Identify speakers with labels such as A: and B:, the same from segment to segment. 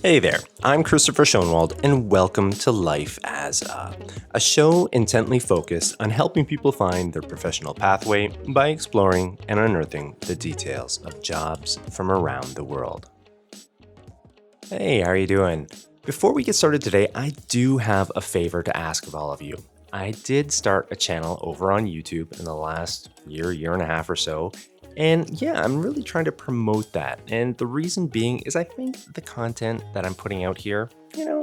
A: Hey there, I'm Christopher Schoenwald, and welcome to Life as a show intently focused on helping people find their professional pathway by exploring and unearthing the details of jobs from around the world. Hey, how are you doing? Before we get started today, I do have a favor to ask of all of you. I did start a channel over on YouTube in the last year and a half or so. And yeah, I'm really trying to promote that. And the reason being is I think the content that I'm putting out here,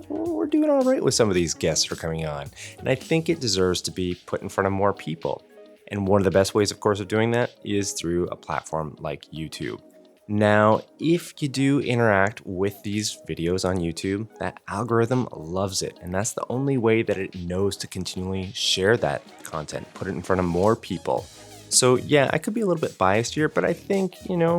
A: we're doing all right with some of these guests who are coming on. And I think it deserves to be put in front of more people. And one of the best ways, of course, of doing that is through a platform like YouTube. Now, if you do interact with these videos on YouTube, that algorithm loves it. And that's the only way that it knows to continually share that content, put it in front of more people. So yeah, I could be a little bit biased here, but I think,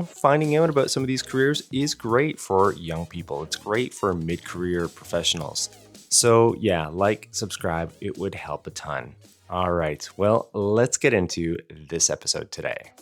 A: finding out about some of these careers is great for young people. It's great for mid-career professionals. So yeah, subscribe, it would help a ton. All right, well, let's get into this episode today.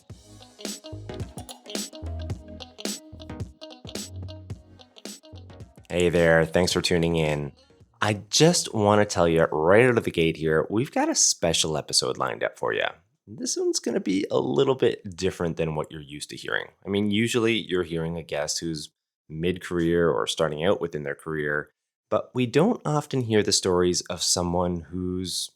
A: Hey there, thanks for tuning in. I just want to tell you right out of the gate here, we've got a special episode lined up for you. This one's going to be a little bit different than what you're used to hearing. I mean, usually you're hearing a guest who's mid-career or starting out within their career, but we don't often hear the stories of someone who's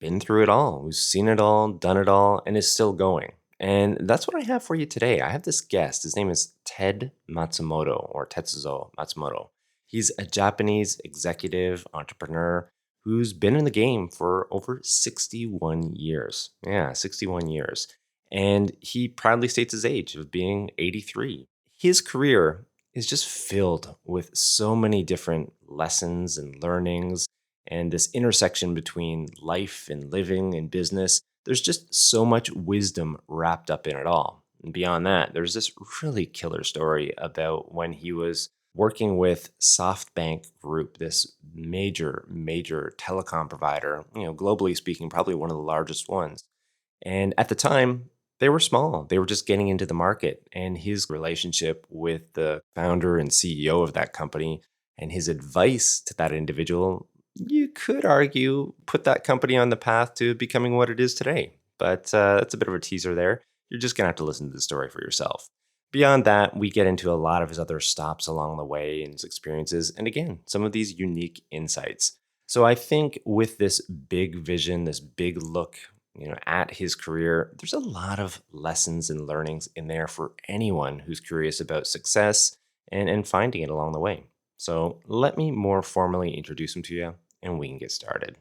A: been through it all, who's seen it all, done it all, and is still going. And that's what I have for you today. I have this guest. His name is Ted Matsumoto, or Tetsuzo Matsumoto. He's a Japanese executive entrepreneur who's been in the game for over 61 years. Yeah, 61 years. And he proudly states his age of being 83. His career is just filled with so many different lessons and learnings and this intersection between life and living and business. There's just so much wisdom wrapped up in it all. And beyond that, there's this really killer story about when he was working with SoftBank Group, this major telecom provider, globally speaking, probably one of the largest ones. And at the time, they were small. They were just getting into the market. And his relationship with the founder and CEO of that company and his advice to that individual, you could argue, put that company on the path to becoming what it is today. But that's a bit of a teaser there. You're just going to have to listen to the story for yourself. Beyond that, we get into a lot of his other stops along the way and his experiences, and again, some of these unique insights. So I think with this big vision, this big look, at his career, there's a lot of lessons and learnings in there for anyone who's curious about success and finding it along the way. So let me more formally introduce him to you, and we can get started.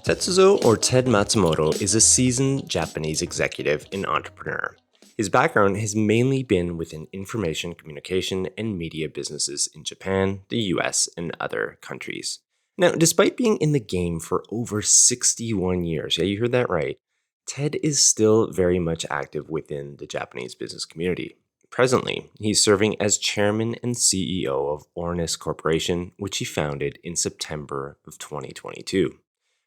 A: Tetsuzo, or Ted Matsumoto, is a seasoned Japanese executive and entrepreneur. His background has mainly been within information communication and media businesses in Japan, the US, and other countries. Now, despite being in the game for over 61 years, yeah, you heard that right, Ted is still very much active within the Japanese business community. Presently, he's serving as chairman and CEO of ORNIS Corporation, which he founded in September of 2022.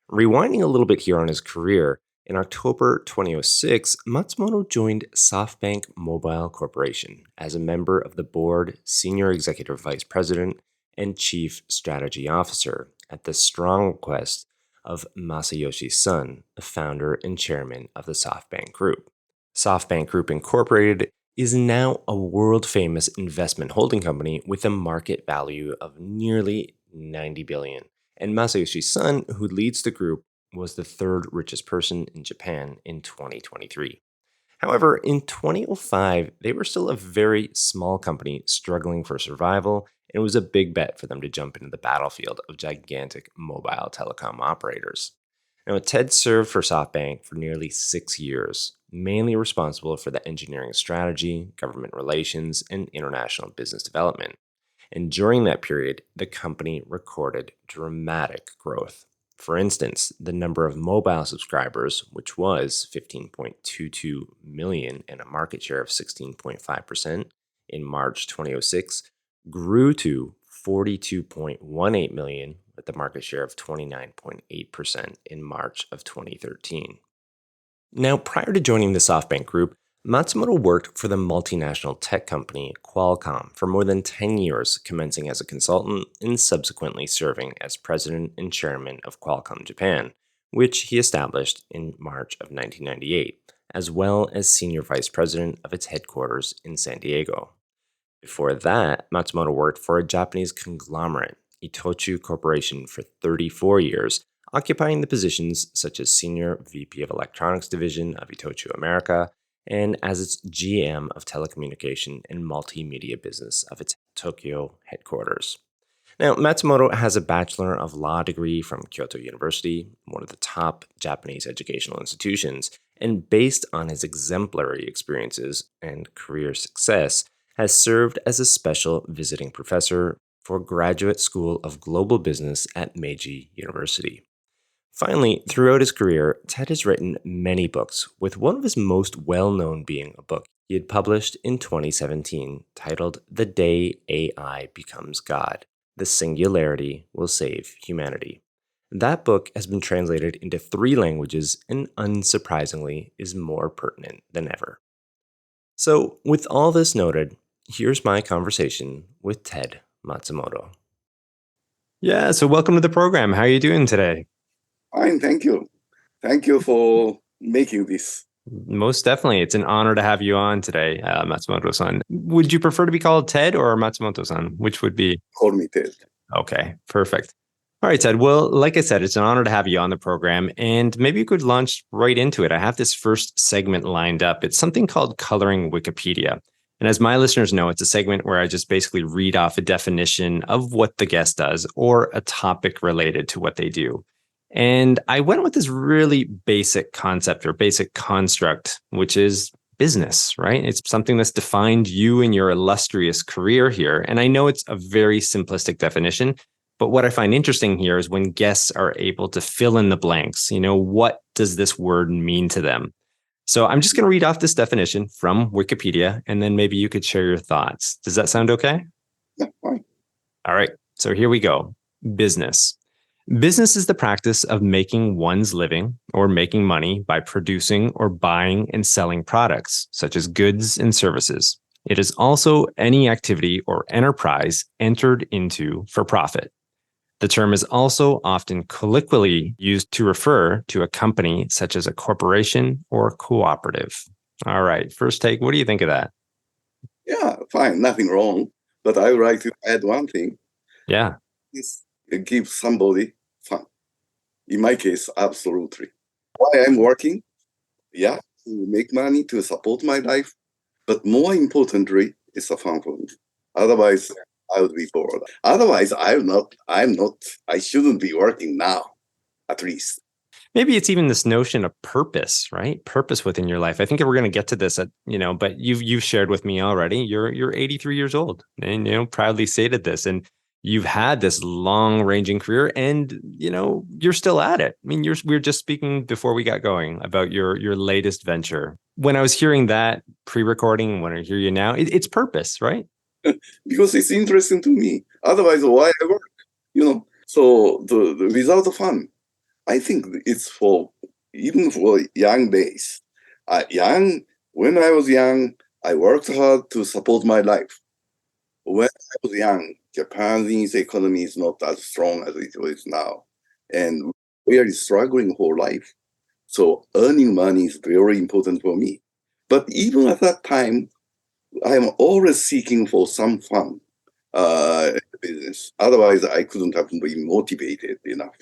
A: Rewinding a little bit here on his career, in October 2006, Matsumoto joined SoftBank Mobile Corporation as a member of the board, senior executive vice president, and chief strategy officer at the strong request of Masayoshi Son, the founder and chairman of the SoftBank Group. SoftBank Group Incorporated is now a world-famous investment holding company with a market value of nearly $90 billion. And Masayoshi Son, who leads the group, was the third richest person in Japan in 2023. However, in 2005, they were still a very small company struggling for survival, and it was a big bet for them to jump into the battlefield of gigantic mobile telecom operators. Now, Ted served for SoftBank for nearly 6 years, mainly responsible for the engineering strategy, government relations, and international business development. And during that period, the company recorded dramatic growth. For instance, the number of mobile subscribers, which was 15.22 million and a market share of 16.5% in March 2006, grew to 42.18 million with a market share of 29.8% in March of 2013. Now, prior to joining the SoftBank Group, Matsumoto worked for the multinational tech company Qualcomm for more than 10 years, commencing as a consultant and subsequently serving as president and chairman of Qualcomm Japan, which he established in March of 1998, as well as senior vice president of its headquarters in San Diego. Before that, Matsumoto worked for a Japanese conglomerate, Itochu Corporation, for 34 years, occupying the positions such as Senior VP of Electronics Division of Itochu America and as its GM of Telecommunication and Multimedia Business of its Tokyo headquarters. Now, Matsumoto has a Bachelor of Law degree from Kyoto University, one of the top Japanese educational institutions, and based on his exemplary experiences and career success, has served as a special visiting professor for Graduate School of Global Business at Meiji University. Finally, throughout his career, Ted has written many books, with one of his most well known being a book he had published in 2017 titled The Day AI Becomes God: The Singularity Will Save Humanity. That book has been translated into 3 languages and, unsurprisingly, is more pertinent than ever. So, with all this noted, here's my conversation with Ted Matsumoto. Yeah, so welcome to the program. How are you doing today?
B: Fine, thank you. Thank you for making this.
A: Most definitely. It's an honor to have you on today, Matsumoto-san. Would you prefer to be called Ted or Matsumoto-san? Which would be?
B: Call me Ted.
A: Okay, perfect. All right, Ted. Well, like I said, it's an honor to have you on the program, and maybe you could launch right into it. I have this first segment lined up. It's something called Coloring Wikipedia. And as my listeners know, it's a segment where I just basically read off a definition of what the guest does or a topic related to what they do. And I went with this really basic concept or basic construct, which is business, right? It's something that's defined you in your illustrious career here. And I know it's a very simplistic definition, but what I find interesting here is when guests are able to fill in the blanks. What does this word mean to them? So I'm just going to read off this definition from Wikipedia, and then maybe you could share your thoughts. Does that sound okay?
B: Yeah, fine.
A: All right. So here we go. Business. Business is the practice of making one's living or making money by producing or buying and selling products, such as goods and services. It is also any activity or enterprise entered into for profit. The term is also often colloquially used to refer to a company such as a corporation or cooperative. All right, first take, what do you think of that?
B: Yeah, fine, nothing wrong. But I would like to add one thing.
A: Yeah.
B: Is give somebody fun. In my case, absolutely. Why I'm working? Yeah, to make money to support my life. But more importantly, it's a fun for me. Otherwise, I would be bored. Otherwise, I shouldn't be working now, at least.
A: Maybe it's even this notion of purpose, right? Purpose within your life. I think we're going to get to this but you've shared with me already. You're 83 years old and proudly stated this, and you've had this long-ranging career, and you're still at it. I mean, we were just speaking before we got going about your latest venture. When I was hearing that pre-recording, when I hear you now, it's purpose, right?
B: Because it's interesting to me. Otherwise, why I work? So the without the fun, I think it's even for young days. When I was young, I worked hard to support my life. When I was young, Japan's economy is not as strong as it is now. And we are struggling for life. So earning money is very important for me. But even at that time, I'm always seeking for some fun in the business. Otherwise, I couldn't have been motivated enough.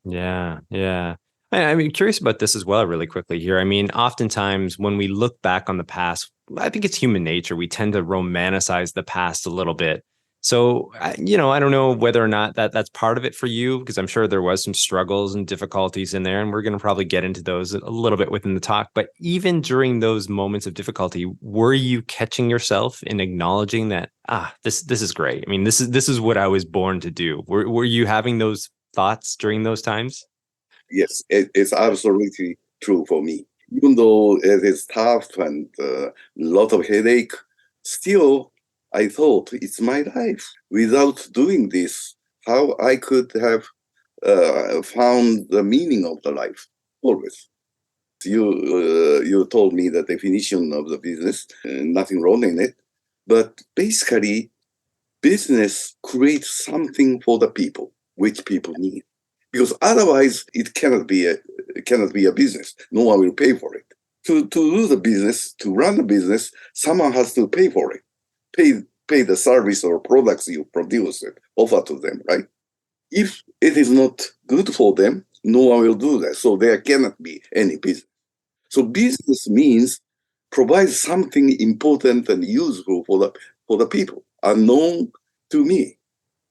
A: Yeah, yeah. I mean, curious about this as well, really quickly here. I mean, oftentimes when we look back on the past, I think it's human nature. We tend to romanticize the past a little bit. So, I don't know whether or not that's part of it for you, because I'm sure there was some struggles and difficulties in there, and we're going to probably get into those a little bit within the talk. But even during those moments of difficulty, were you catching yourself in acknowledging that, this is great? I mean, this is what I was born to do. Were you having those thoughts during those times?
B: Yes, it's absolutely true for me. Even though it is tough and a lot of headache, still, I thought it's my life. Without doing this, how I could have found the meaning of the life? Always. You told me the definition of the business, nothing wrong in it. But basically, business creates something for the people, which people need. Because otherwise, it cannot be a business. No one will pay for it. To do the business, to run the business, someone has to pay for it. Pay the service or products you produce it, offer to them, right? If it is not good for them, no one will do that. So there cannot be any business. So business means provide something important and useful for the people, unknown to me.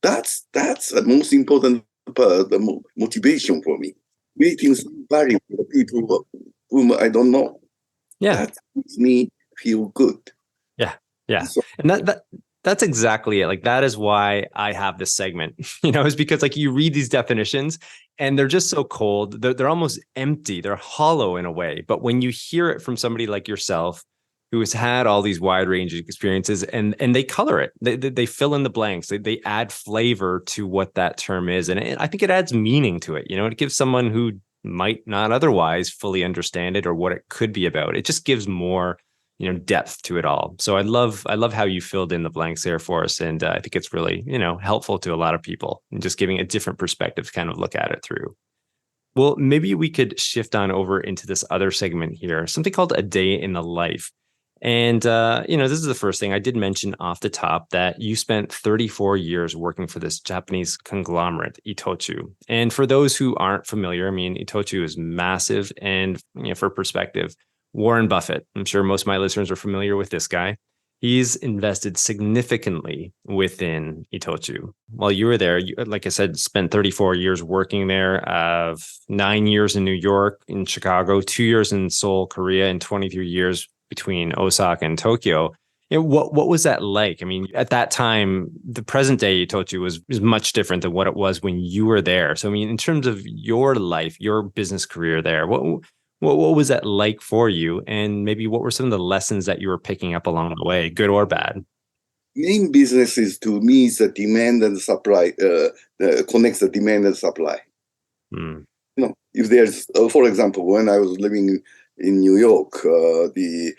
B: That's the most important part, the motivation for me. Creating some value for the people whom I don't know.
A: Yeah.
B: That makes me feel good.
A: Yeah. Yeah.
B: So,
A: And that's exactly it. Like, that is why I have this segment, is because like you read these definitions and they're just so cold. They're almost empty. They're hollow in a way. But when you hear it from somebody like yourself, who has had all these wide range experiences, and they color it, they fill in the blanks, they add flavor to what that term is. And I think it adds meaning to it. It gives someone who might not otherwise fully understand it or what it could be about. It just gives more depth to it all. So I love how you filled in the blanks there for us. And I think it's really, helpful to a lot of people and just giving a different perspective to kind of look at it through. Well, maybe we could shift on over into this other segment here, something called A Day in the Life. And, this is the first thing I did mention off the top, that you spent 34 years working for this Japanese conglomerate, Itochu. And for those who aren't familiar, I mean, Itochu is massive. And, for perspective, Warren Buffett, I'm sure most of my listeners are familiar with this guy. He's invested significantly within Itochu. While you were there, you, like I said, spent 34 years working there, 9 years in New York, in Chicago, 2 years in Seoul, Korea, and 23 years between Osaka and Tokyo. What was that like? I mean, at that time, the present day Itochu was much different than what it was when you were there. So, I mean, in terms of your life, your business career there, what was that like for you? And maybe what were some of the lessons that you were picking up along the way, good or bad?
B: main business is to meet the demand and supply, connects the demand and supply.
A: Mm.
B: If there's, for example, when I was living in New York, the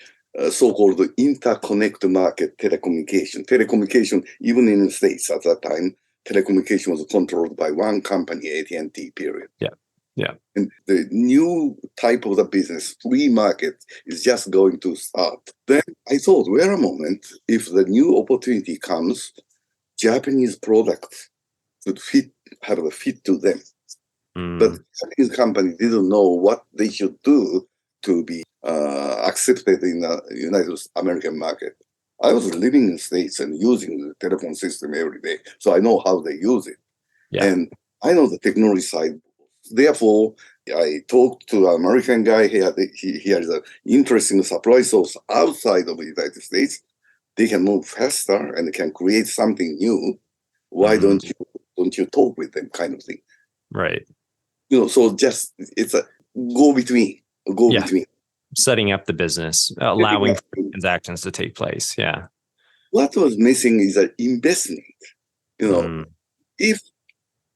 B: so-called interconnect market telecommunication, even in the States at that time, telecommunication was controlled by one company, AT&T, period.
A: Yeah. Yeah.
B: And the new type of the business, free market, is just going to start. Then I thought, wait a moment, if the new opportunity comes, Japanese products could have a fit to them. But the Japanese company didn't know what they should do to be accepted in the United American market. I was living in the States and using the telephone system every day, so I know how they use it.
A: Yeah.
B: And I know the technology side. Therefore, I talked to an American guy. He has an interesting supply source outside of the United States. They can move faster and can create something new. Why don't you talk with them, kind of thing?
A: Right.
B: So just it's a go between.
A: Setting up the business, allowing transactions to take place. Yeah.
B: What was missing is an investment.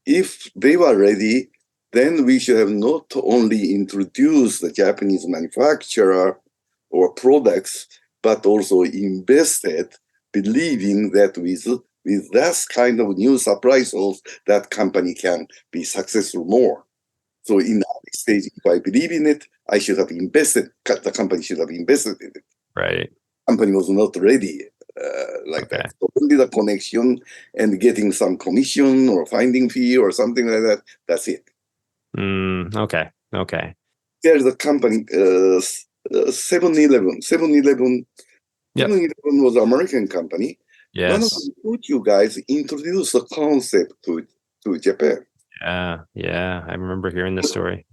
B: If they were ready, then we should have not only introduced the Japanese manufacturer or products, but also invested, believing that with that kind of new supply source, that company can be successful more. So in that stage, if I believe in it, I should have invested. The company should have invested in it.
A: Right.
B: The company was not ready that. So only the connection and getting some commission or finding fee or something like that. That's it.
A: Okay.
B: There's a company, 7-Eleven. 7-Eleven was an American company.
A: Yes.
B: One of the you guys introduced the concept to Japan.
A: Yeah. I remember hearing this story.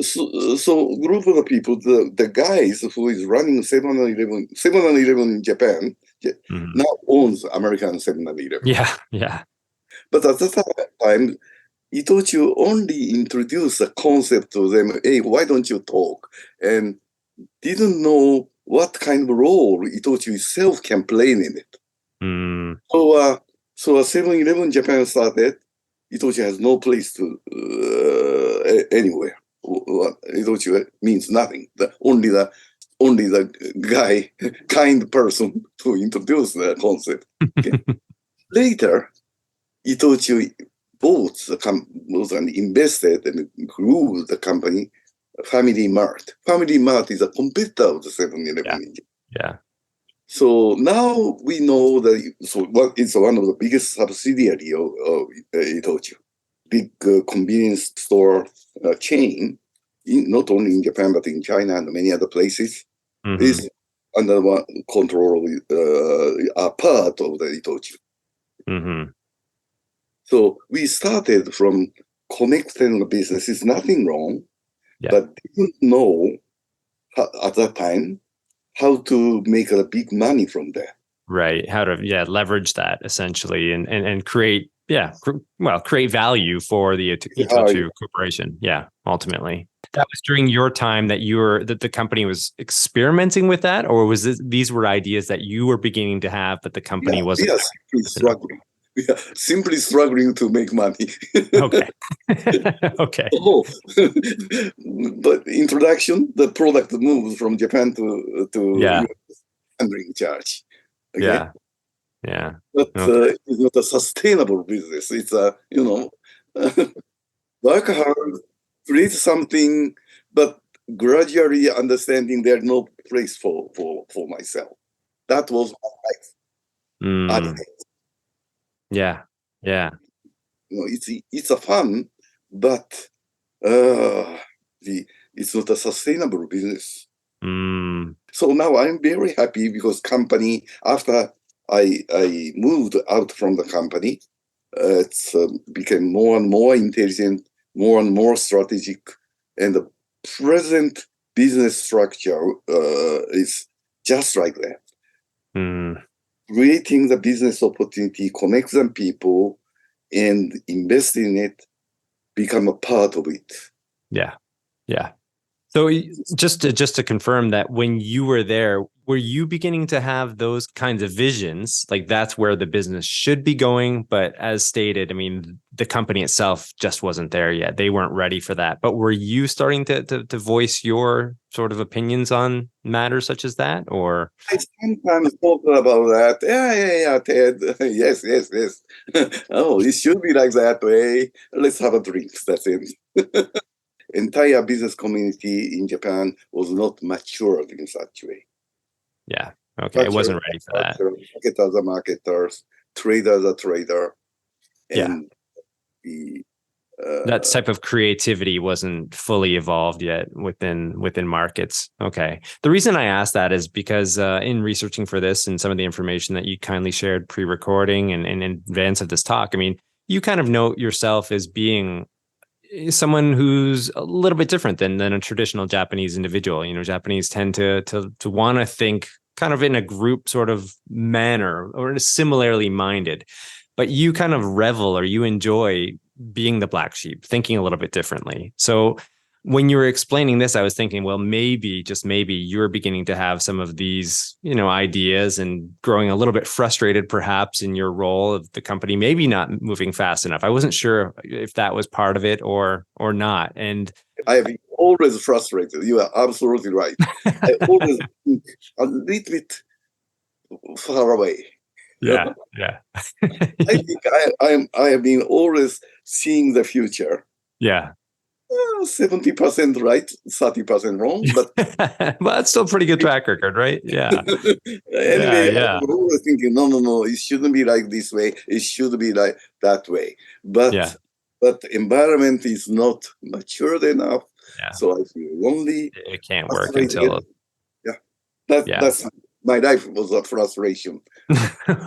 B: So group of the people, the guys who is running 7-Eleven in Japan now owns American 7-Eleven.
A: Yeah.
B: But at that time, Itochu only introduced the concept to them, hey, why don't you talk? And didn't know what kind of role Itochu itself can play in it. So 7-Eleven Japan started. Itochu has no place to anywhere. Itochu means nothing. Only the guy, kind person to introduce the concept. Okay. Later, Itochu bought the company and invested and grew the company, Family Mart. Family Mart is a competitor of the 7-Eleven.
A: Yeah.
B: So now we know that it's one of the biggest subsidiary of Itochu. Big convenience store chain, not only in Japan but in China and many other places, is under one control of a part of the Itochu. So we started from connecting the business. Is nothing wrong, but didn't know at that time how to make a big money from there.
A: Right. How to leverage that essentially and create create value for the Itochu Corporation. Yeah, ultimately. That was during your time that the company was experimenting with that, or was these were ideas that you were beginning to have, but the company wasn't?
B: Yes, struggling. Yeah, simply struggling to make money.
A: Okay. Okay.
B: Oh, but introduction, the product moves from Japan to US handling charge. Okay?
A: Yeah.
B: But it's not a sustainable business. It's work hard, create something, but gradually understanding there's no place for myself. That was my life.
A: Yeah.
B: It's a fun, but it's not a sustainable business. So now I'm very happy because company, after I moved out from the company, it's became more and more intelligent, more and more strategic, and the present business structure is just like that. Creating the business opportunity, connect them people, and invest in it, become a part of it.
A: Yeah. So just to confirm that when you were there, were you beginning to have those kinds of visions? Like that's where the business should be going. But as stated, I mean, the company itself just wasn't there yet. They weren't ready for that. But were you starting to voice your sort of opinions on matters such as that? Or
B: I sometimes talk about that. Yeah, Ted. Yes. Oh, it should be like that way. Let's have a drink. That's it. Entire business community in Japan was not matured in such way.
A: Yeah. Okay. It wasn't ready for that.
B: Marketers are marketers, traders are trader. And
A: that type of creativity wasn't fully evolved yet within markets. Okay. The reason I asked that is because in researching for this and some of the information that you kindly shared pre-recording and in advance of this talk, I mean, you kind of note yourself as being someone who's a little bit different than a traditional Japanese individual. You know, Japanese tend to want to think kind of in a group sort of manner or similarly minded, but you kind of revel or you enjoy being the black sheep, thinking a little bit differently. So when you were explaining this, I was thinking, well, maybe, just maybe you're beginning to have some of these, ideas and growing a little bit frustrated, perhaps in your role of the company, maybe not moving fast enough. I wasn't sure if that was part of it or not. And
B: I have been always frustrated. You are absolutely right. I always think a little bit far away.
A: Yeah.
B: I think I have been always seeing the future.
A: Yeah.
B: 70% right, 30% wrong, but
A: well, that's still a pretty good track record, right? Yeah.
B: Anyway, I'm always thinking, no, it shouldn't be like this way. It should be like that way. But the environment is not matured enough, so I feel lonely.
A: It can't work until
B: that's my life was a frustration.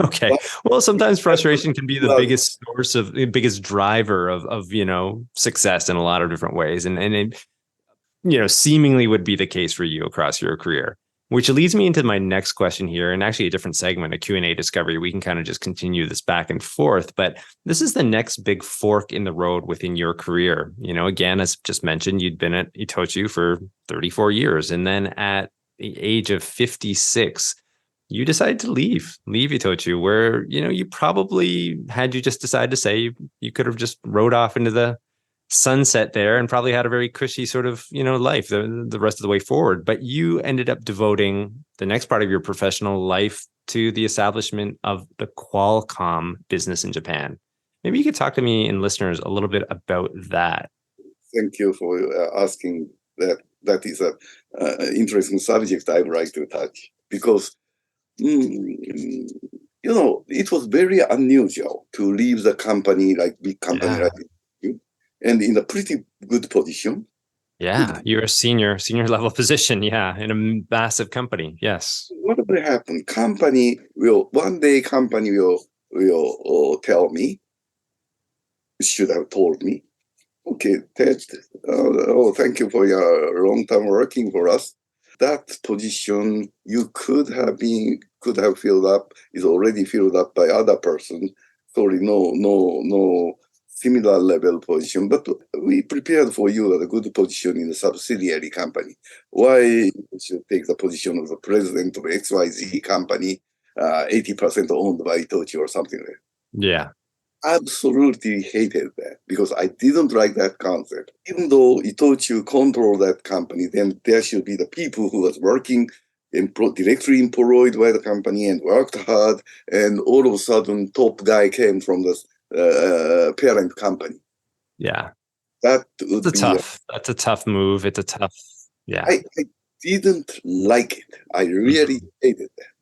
A: Okay. Well, sometimes frustration can be the biggest source of the biggest driver of success in a lot of different ways. And it, seemingly would be the case for you across your career, which leads me into my next question here, and actually a different segment, a Q&A discovery. We can kind of just continue this back and forth, but this is the next big fork in the road within your career. Again, as just mentioned, you'd been at Itochu for 34 years. And then at the age of 56, you decided to leave Itochu, where, you probably, had you just decided to say, you could have just rode off into the sunset there and probably had a very cushy sort of, life the rest of the way forward. But you ended up devoting the next part of your professional life to the establishment of the Qualcomm business in Japan. Maybe you could talk to me and listeners a little bit about that.
B: Thank you for asking that. That is a interesting subject I would like to touch because it was very unusual to leave the company, like big company
A: Yeah.
B: like you, and in a pretty good position.
A: Yeah. You're a senior level position. Yeah. In a massive company. Yes.
B: What will happen? One day company will tell me, should have told me, okay, Ted, thank you for your long time working for us. That position you could have filled up is already filled up by other person. Sorry, no similar level position, but we prepared for you a good position in the subsidiary company. Why you should take the position of the president of XYZ company, 80% owned by Itochu or something like that?
A: Yeah.
B: Absolutely hated that because I didn't like that concept. Even though Itochu control that company, then there should be the people who was working directly employed by the company and worked hard, and all of a sudden, top guy came from the parent company.
A: Yeah.
B: That would be.
A: That's a tough move. It's a tough. Yeah.
B: I didn't like it. I really hated that.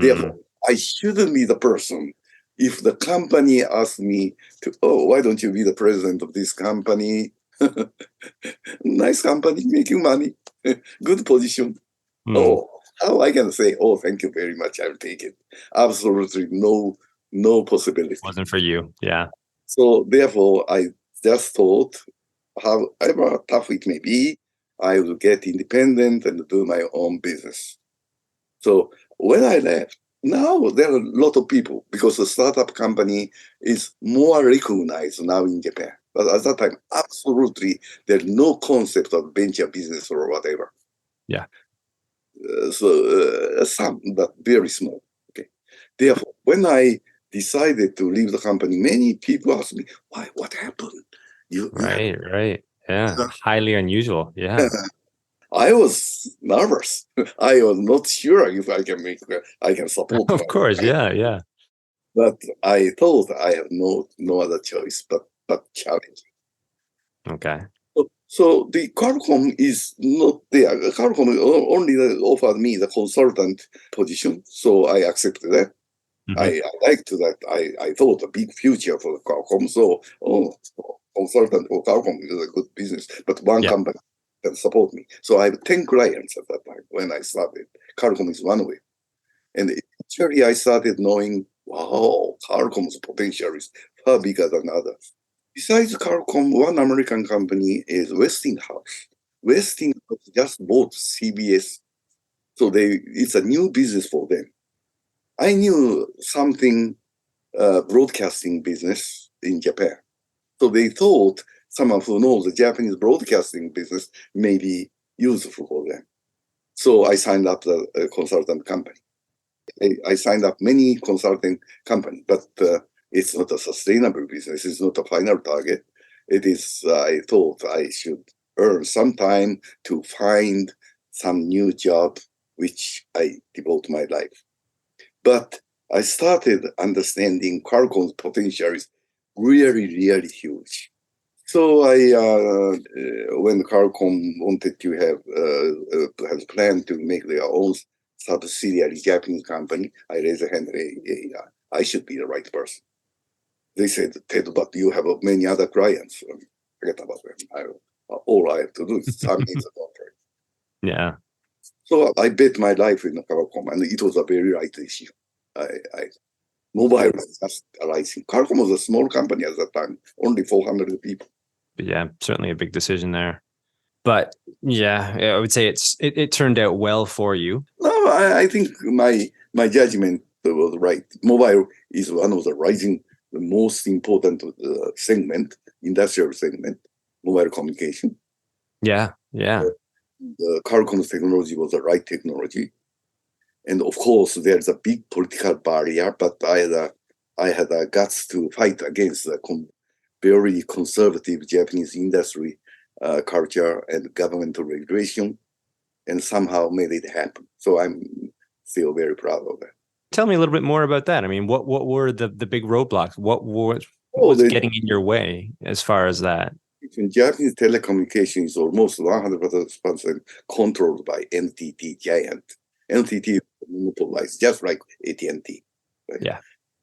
B: Therefore, I shouldn't be the person. If the company asked me why don't you be the president of this company? Nice company, making money, good position. How I can say, thank you very much, I'll take it. Absolutely no possibility.
A: Wasn't for you. Yeah.
B: So therefore, I just thought, however tough it may be, I will get independent and do my own business. So when I left, now there are a lot of people because the startup company is more recognized now in Japan. But at that time, absolutely, there's no concept of venture business or whatever.
A: Yeah.
B: Some, but very small. Okay. Therefore, when I decided to leave the company, many people asked me, "Why? What happened?"
A: Right. Yeah. Highly unusual. Yeah.
B: I was nervous. I was not sure if I can support.
A: Of course. Yeah.
B: But I thought I have no other choice but challenge.
A: Okay.
B: So the Qualcomm is not there. Qualcomm only offered me the consultant position, so I accepted that. I liked that. I thought a big future for the Qualcomm. So, consultant for Qualcomm is a good business, but one company can support me. So I have 10 clients at that time when I started. Qualcomm is one of it. And actually I started knowing, wow, Qualcomm's potential is far bigger than others. Besides Qualcomm, one American company is Westinghouse. Westinghouse just bought CBS. So it's a new business for them. I knew something broadcasting business in Japan. So they thought someone who knows the Japanese broadcasting business may be useful for them. So I signed up the consultant company. I signed up many consulting companies, but it's not a sustainable business. It's not a final target. It is, I thought I should earn some time to find some new job, which I devote my life. But I started understanding Qualcomm's potential is really, really huge. So when Qualcomm wanted to has planned to make their own subsidiary Japanese company, I raised a hand. I should be the right person. They said, Ted, but you have many other clients. Forget about them. All I have to do is sign the contract.
A: Yeah.
B: So I bet my life in Qualcomm, and it was a very right decision. Mobile was just arising. Qualcomm was a small company at that time, only 400 people.
A: But yeah, certainly a big decision there. But yeah, I would say it turned out well for you.
B: No, I think my judgment was right. Mobile is one of the most important industrial segment, mobile communication.
A: Yeah.
B: The Qualcomm's technology was the right technology. And of course, there's a big political barrier, but I had a guts to fight against the very conservative Japanese industry culture and governmental regulation, and somehow made it happen. So I'm still very proud of that.
A: Tell me a little bit more about that. I mean, what were the big roadblocks? What
B: Oh,
A: was getting in your way as far as that?
B: in Japanese telecommunication is almost 100% controlled by NTT giant. NTT monopolized, just like AT&T. Right?
A: Yeah.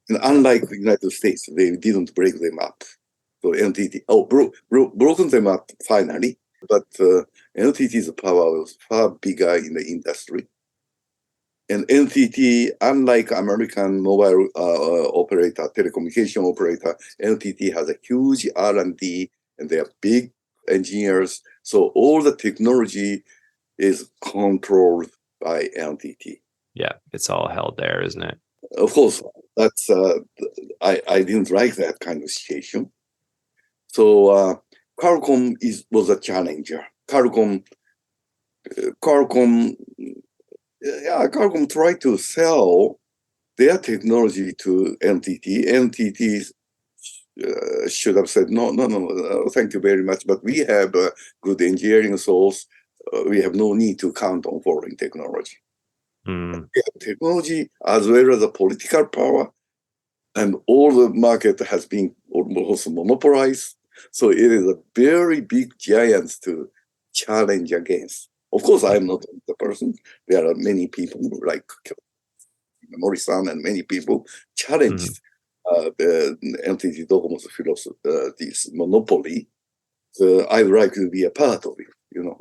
B: And unlike the United States, they didn't break them up. So NTT, broken them up finally, but NTT's power was far bigger in the industry. And NTT, unlike American mobile operator, telecommunication operator, NTT has a huge R&D, and they are big engineers. So all the technology is controlled by NTT.
A: Yeah, it's all held there, isn't it?
B: Of course, that's I didn't like that kind of situation. So Qualcomm was a challenger. Qualcomm tried to sell their technology to NTT. NTT should have said, no, thank you very much, but we have a good engineering source. We have no need to count on foreign technology.
A: Mm.
B: We have technology as well as the political power, and all the market has been almost monopolized. So it is a very big giant to challenge against. Of course, I am not the person. There are many people like Mori-san and many people challenged the NTT Docomo's philosophy, this monopoly. So I would like to be a part of it.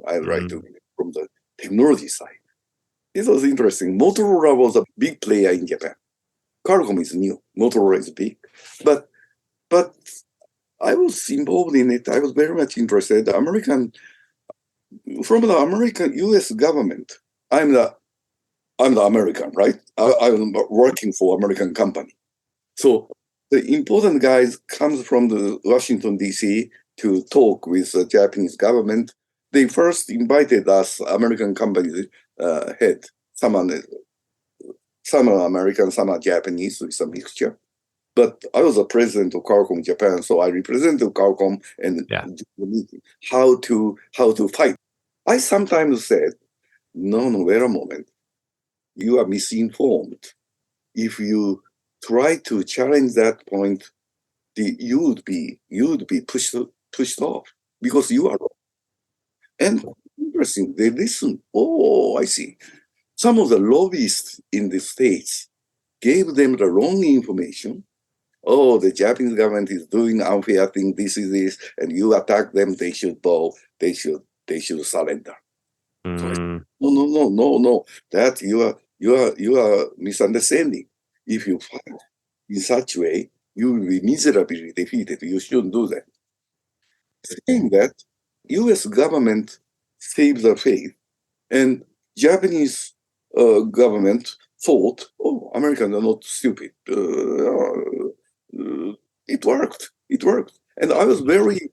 B: I would like to be from the technology side. It was interesting. Motorola was a big player in Japan. Qualcomm is new. Motorola is big. But I was involved in it. I was very much interested. From the American U.S. government, I'm the American, right? I'm working for American company. So the important guys comes from the Washington, D.C. to talk with the Japanese government. They first invited us, American companies head. Some are American, some are Japanese, with a mixture. But I was the president of Qualcomm Japan, so I represented Qualcomm and the meeting. How to fight. I sometimes said, no, wait a moment. You are misinformed. If you try to challenge that point, you would be pushed off because you are wrong. And interesting, they listen. Oh, I see. Some of the lobbyists in the States gave them the wrong information. Oh, the Japanese government is doing unfair thing. This is this, and you attack them. They should bow. They should surrender. So I said, no. That you are misunderstanding. If you fight in such way, you will be miserably defeated. You shouldn't do that. Saying that, U.S. government saved the faith, and Japanese government thought, oh, Americans are not stupid. It worked. And I was very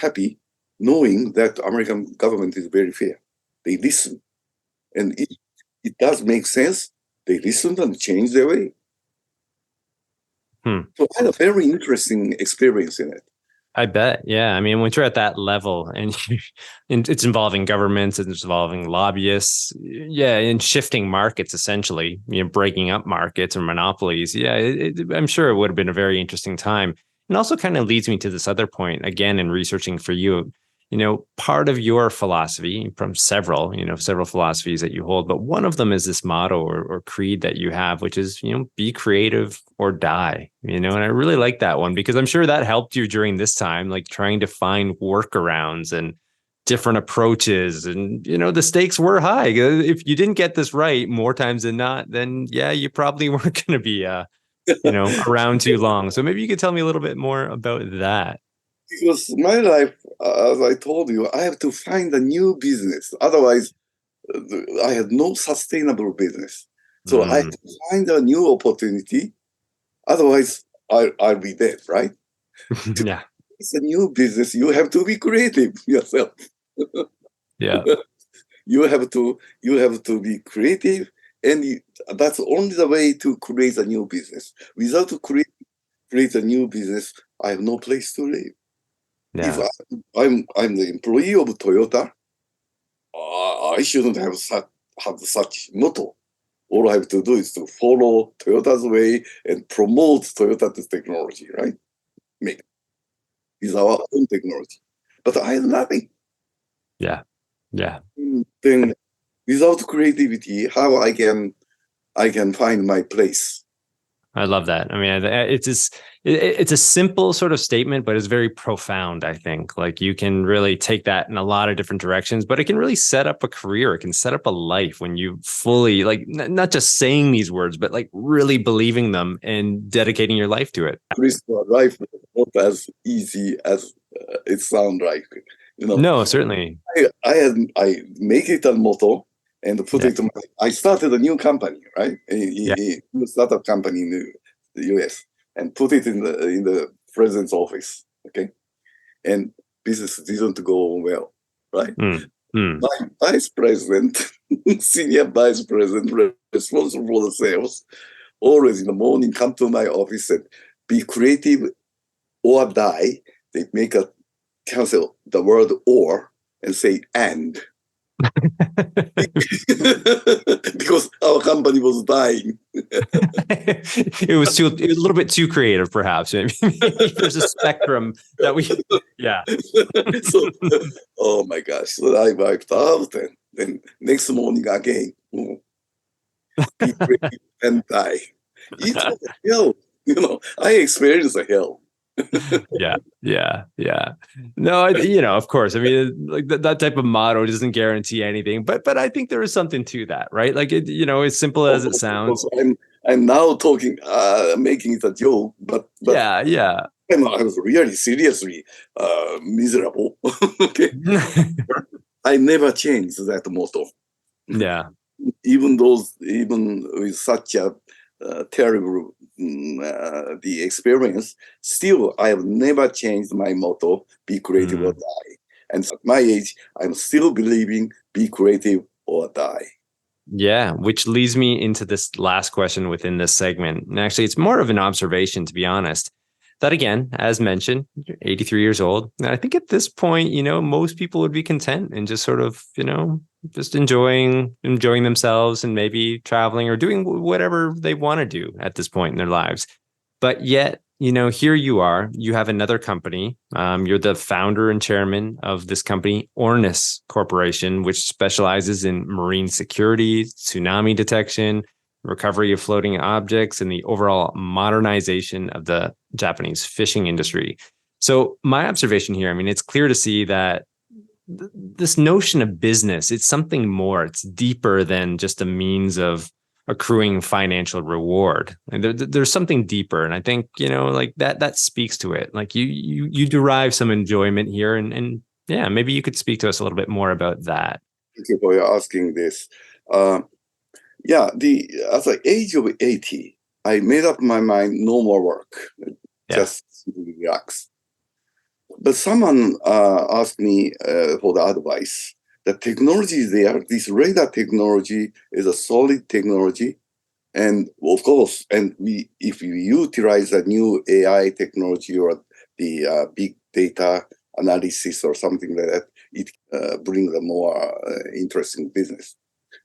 B: happy knowing that American government is very fair. They listen. And it does make sense. They listened and changed their way. So I had a very interesting experience in it.
A: I bet. Yeah. I mean, when you're at that level and it's involving governments, it's involving lobbyists, and shifting markets, essentially, breaking up markets or monopolies. Yeah, I'm sure it would have been a very interesting time. And also kind of leads me to this other point, again, in researching for you. Part of your philosophy from several philosophies that you hold, but one of them is this motto or creed that you have, which is, be creative or die, and I really like that one because I'm sure that helped you during this time, like trying to find workarounds and different approaches. And, the stakes were high. If you didn't get this right more times than not, then you probably weren't going to be, around too long. So maybe you could tell me a little bit more about that.
B: Because my life, as I told you, I have to find a new business. Otherwise, I had no sustainable business. So I have to find a new opportunity. Otherwise, I'll be dead, right?
A: Yeah.
B: It's a new business. You have to be creative yourself.
A: Yeah.
B: You have to be creative, and that's only the way to create a new business. Without create a new business, I have no place to live. If
A: Yeah.
B: I'm the employee of Toyota, I shouldn't have such motto. All I have to do is to follow Toyota's way and promote Toyota's technology, right? Make is our own technology. But I have nothing.
A: Yeah. Yeah.
B: Then without creativity, how I can find my place?
A: I love that. I mean, it's a simple sort of statement, but it's very profound, I think. Like you can really take that in a lot of different directions, but it can really set up a career. It can set up a life when you fully like not just saying these words, but like really believing them and dedicating your life to it.
B: Crystal life is not as easy as it sounds like.
A: No, certainly.
B: I make it a motto and put
A: Yeah.
B: it. I started a new company, right?
A: Yeah.
B: New startup company in the U.S. and put it in the president's office. Okay, and business didn't go well, right?
A: Mm, mm.
B: My vice president, senior vice president responsible for the sales, always in the morning come to my office and be creative or die. They make a cancel the word or and say and. Because our company was dying.
A: It was a little bit too creative, perhaps. Maybe there's a spectrum that we, yeah.
B: So, oh my gosh. So I wiped out and then next morning again, be creative and die. It was hell. I experienced a hell.
A: Yeah, yeah, yeah. No, of course. I mean, like that type of motto doesn't guarantee anything, but I think there is something to that, right? Like as simple as it sounds.
B: I'm now talking, making it a joke, but
A: Yeah, yeah.
B: I was really seriously miserable. Okay, I never changed that motto,
A: Yeah.
B: even with such a terrible the experience. Still, I have never changed my motto: "Be creative or die." And at my age, I'm still believing: "Be creative or die."
A: Yeah, which leads me into this last question within this segment. And actually, it's more of an observation, to be honest. That again, as mentioned, you're 83 years old. And I think at this point, most people would be content and just sort of, just enjoying themselves and maybe traveling or doing whatever they want to do at this point in their lives. But yet, here you are, you have another company. You're the founder and chairman of this company, ORNIS Corporation, which specializes in marine security, tsunami detection, recovery of floating objects, and the overall modernization of the Japanese fishing industry. So my observation here, I mean, it's clear to see that this notion of business, it's something more. It's deeper than just a means of accruing financial reward. And there's something deeper. And I think, like that speaks to it. Like you derive some enjoyment here. And yeah, maybe you could speak to us a little bit more about that.
B: Thank you for asking this. At the age of 80, I made up my mind, no more work, just relax. But someone asked me for the advice. The technology is there. This radar technology is a solid technology. And of course, if you utilize a new AI technology or the big data analysis or something like that, it brings a more interesting business.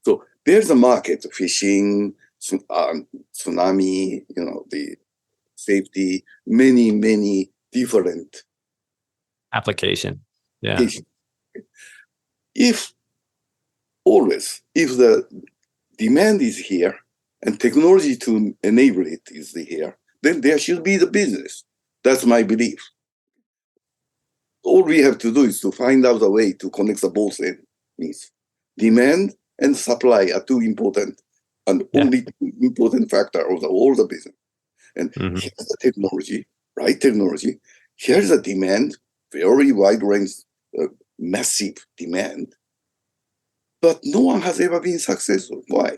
B: So there's a market: fishing, tsunami, the safety, many different
A: Application. Yeah.
B: applications. If the demand is here and technology to enable it is here, then there should be the business. That's my belief. All we have to do is to find out a way to connect the both ends. Demand and supply are two important and only two important factor of all the business. And here's the technology, right technology. Here's the demand, very wide range, massive demand. But no one has ever been successful. Why?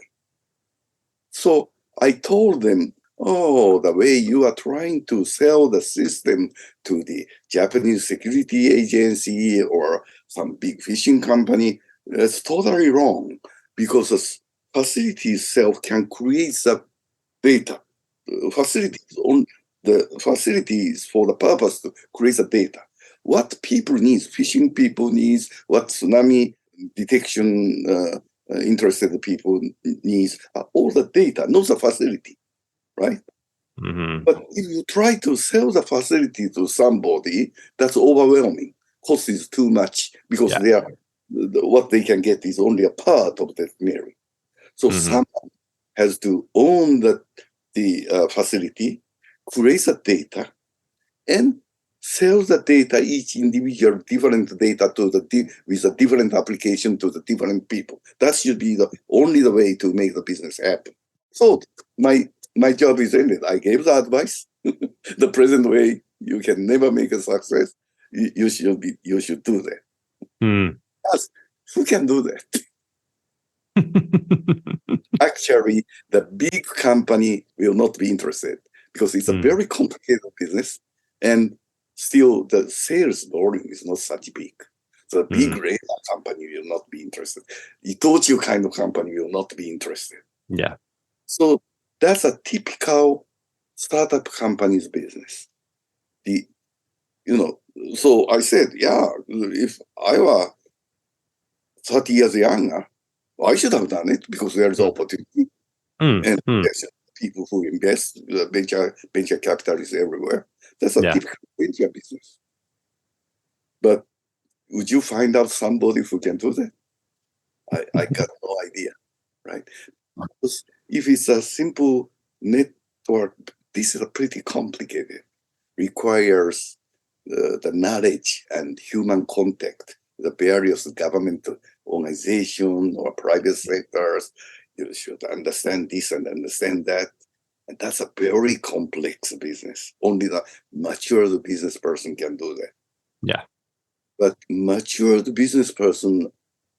B: So I told them, the way you are trying to sell the system to the Japanese security agency or some big fishing company, that's totally wrong, because the facility itself can create the data. Facilities the facilities for the purpose to create the data. What people needs, fishing people needs, what tsunami detection interested people needs, all the data, not the facility, right? But if you try to sell the facility to somebody, that's overwhelming. Cost is too much because they are what they can get is only a part of the theory. So someone has to own the facility, create the data, and sell the data, each individual different data to with a different application to the different people. That should be the only the way to make the business happen. So my job is ended. I gave the advice. The present way you can never make a success. You should do that. Yes, who can do that? Actually, the big company will not be interested because it's a very complicated business, and still the sales volume is not such big. So a big radar company will not be interested. Itochu kind of company will not be interested.
A: Yeah.
B: So that's a typical startup company's business. So I said, yeah, if I were 30 years younger, I should have done it because there's opportunity. And there's people who invest, venture capital is everywhere. That's a typical venture business. But would you find out somebody who can do that? I got no idea, right? Because if it's a simple network, this is a pretty complicated. Requires the knowledge and human contact, the various government organization or private sectors. You should understand this and understand that. And that's a very complex business. Only the matured business person can do that.
A: Yeah. But
B: matured business person,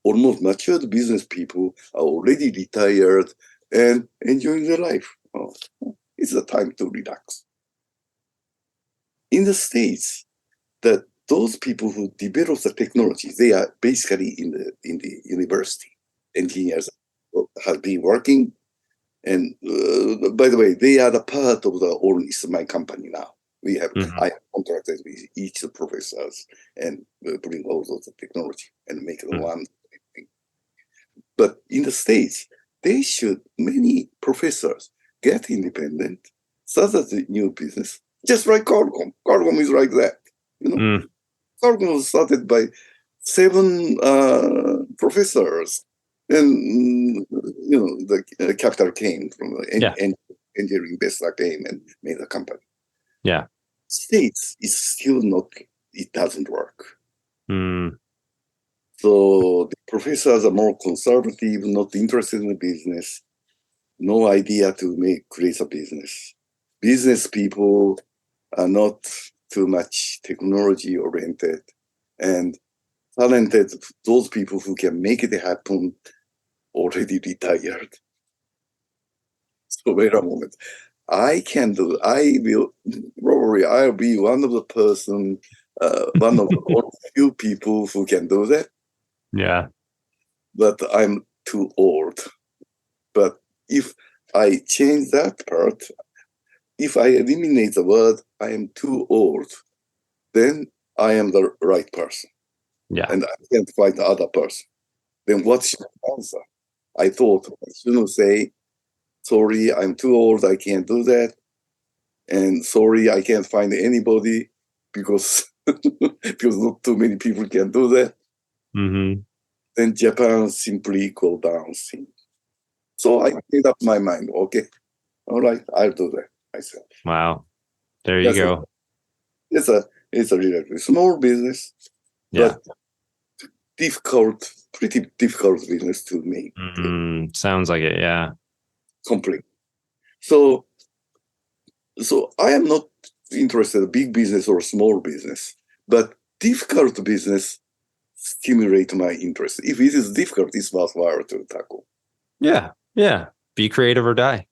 B: almost matured business people are already retired and enjoying their life. Oh, it's the time to relax. In the States, that those people who develop the technology, they are basically in the university. Engineers have been working. And by the way, they are the part of the ORNIS, my company now. I have contracted with each of the professors and bring all those technology and make it one thing. But in the States, many professors get independent, start a new business, just like Qualcomm. Qualcomm is like that. Qualcomm was started by 7 professors, and the capital came from the angel investor came and made a company.
A: Yeah,
B: States is still not. It doesn't work. So the professors are more conservative, not interested in the business, no idea to create a business. Business people are not too much technology oriented, and talented. Those people who can make it happen already retired. So wait a moment. I'll be one of the person, one of the few people who can do that.
A: Yeah.
B: But I'm too old. But if I change that part, if I eliminate the word I am too old, then I am the right person.
A: Yeah.
B: And I can't find the other person. Then what's your answer? I thought I shouldn't say, sorry, I'm too old, I can't do that. And sorry, I can't find anybody because not too many people can do that. Then Japan simply equal down thing. So I made up my mind. Okay, all right, I'll do that myself.
A: Wow, there you go.
B: It's a relatively small business, but pretty difficult business to make.
A: Sounds like it, yeah.
B: Complete. So I am not interested in big business or small business, but difficult business stimulate my interest. If it is difficult, it's worthwhile to tackle.
A: Yeah. Be creative or die.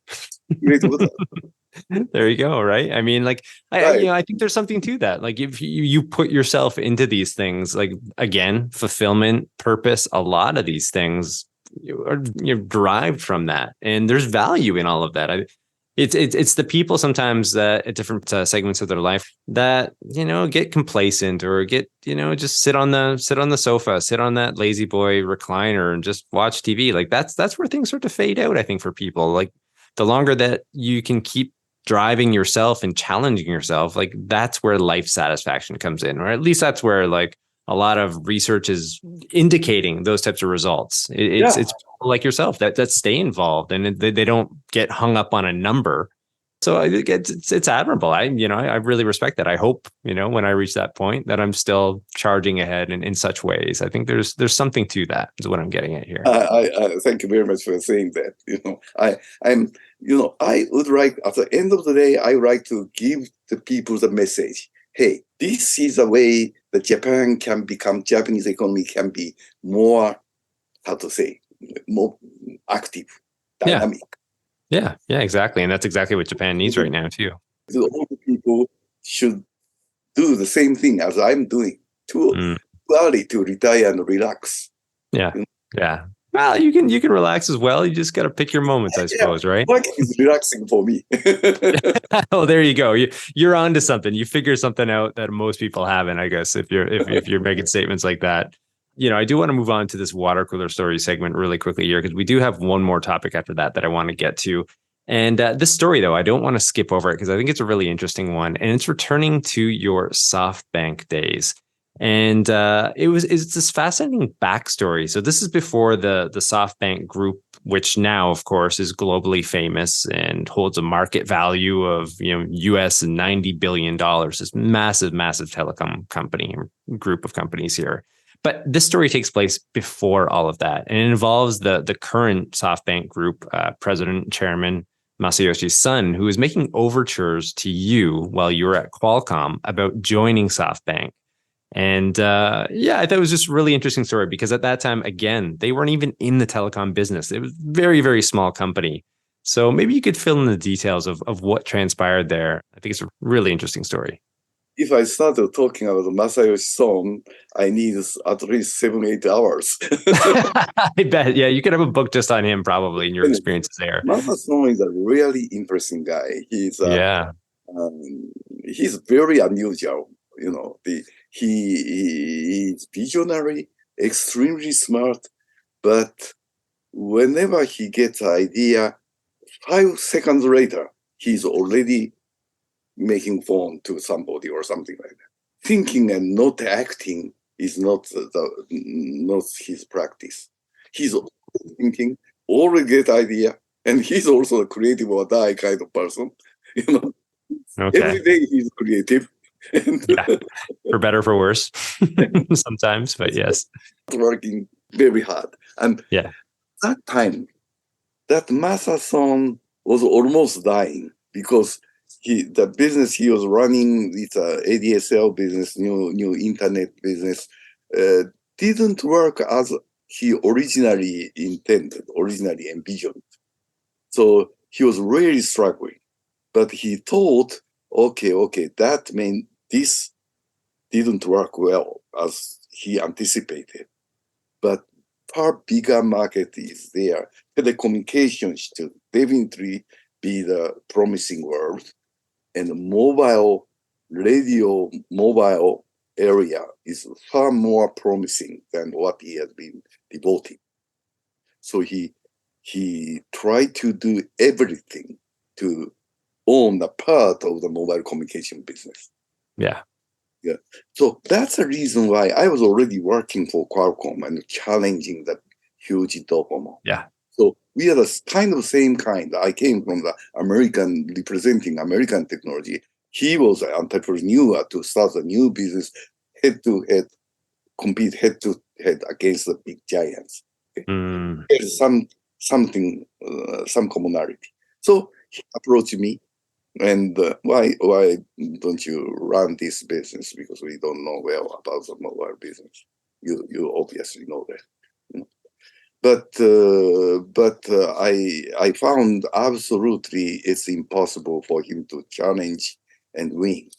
A: There you go. Right. I mean, like, I think there's something to that. Like, if you put yourself into these things, like, again, fulfillment, purpose, a lot of these things are derived from that, and there's value in all of that. It's the people sometimes that at different segments of their life that get complacent or get just sit on the sofa, sit on that lazy boy recliner and just watch TV. Like that's where things start to fade out. I think for people, like the longer that you can keep driving yourself and challenging yourself, like that's where life satisfaction comes in, or at least that's where like a lot of research is indicating those types of results.
B: Yeah,
A: It's people like yourself that stay involved and they don't get hung up on a number. So I think it's admirable. I really respect that. I hope when I reach that point that I'm still charging ahead in such ways. I think there's something to that. Is what I'm getting at here.
B: I thank you very much for saying that. I'm, I would like, at the end of the day, I would like to give the people the message. Hey, this is a way that Japanese economy can be more, how to say, more active,
A: Yeah,
B: dynamic.
A: yeah, exactly. And that's exactly what Japan needs right now too.
B: So all the people should do the same thing as I'm doing. Too
A: Mm.
B: early to retire and relax.
A: Yeah, yeah. Well, you can relax as well. You just got to pick your moments, I
B: Yeah,
A: suppose, right?
B: work is relaxing for me.
A: Oh, there you go. You're on to something. You figure something out that most people haven't, I guess, if you're making statements like that. I do want to move on to this water cooler story segment really quickly here because we do have one more topic after that I want to get to. And this story, though, I don't want to skip over it because I think it's a really interesting one. And it's returning to your SoftBank days. And it's this fascinating backstory. So this is before the SoftBank group, which now, of course, is globally famous and holds a market value of US $90 billion. This massive, massive telecom company group of companies here. But this story takes place before all of that, and it involves the current SoftBank Group president, chairman Masayoshi's son, who is making overtures to you while you were at Qualcomm about joining SoftBank. And yeah, I thought it was just a really interesting story because at that time, again, they weren't even in the telecom business. It was a very, very small company. So maybe you could fill in the details of what transpired there. I think it's a really interesting story.
B: If I started talking about Masayoshi Son, I need at least 7, 8 hours.
A: I bet. Yeah, you could have a book just on him probably and your
B: And
A: experiences there.
B: Masayoshi Son is a really interesting guy.
A: Yeah.
B: Um, he's very unusual. He's visionary, extremely smart, but whenever he gets an idea, 5 seconds later, he's already making phone to somebody or something like that. Thinking and not acting is not his practice. He's always thinking, always get idea, and he's also a creative or die kind of person. You know,
A: Okay.
B: every day he's creative. And
A: Yeah. For better, for worse, sometimes, but yes.
B: working very hard. And
A: Yeah.
B: that time, that Masa-son was almost dying because the business he was running, it's a ADSL business, new internet business, uh, didn't work as he originally intended, originally envisioned. So he was really struggling. But he thought, okay, that meant this didn't work well as he anticipated. But far bigger market is there. Telecommunications should definitely be the promising world, and mobile area is far more promising than what he has been devoting. So he tried to do everything to own a part of the mobile communication business.
A: Yeah.
B: Yeah. So that's the reason why I was already working for Qualcomm and challenging the huge Docomo.
A: Yeah.
B: So we are the kind of same kind. I came from the American, representing American technology. He was an entrepreneur to start a new business, head to head, compete head to head against the big giants.
A: Mm.
B: There's some commonality. So he approached me and why don't you run this business? Because we don't know well about the mobile business. You obviously know that. You know? But I found absolutely it's impossible for him to challenge and win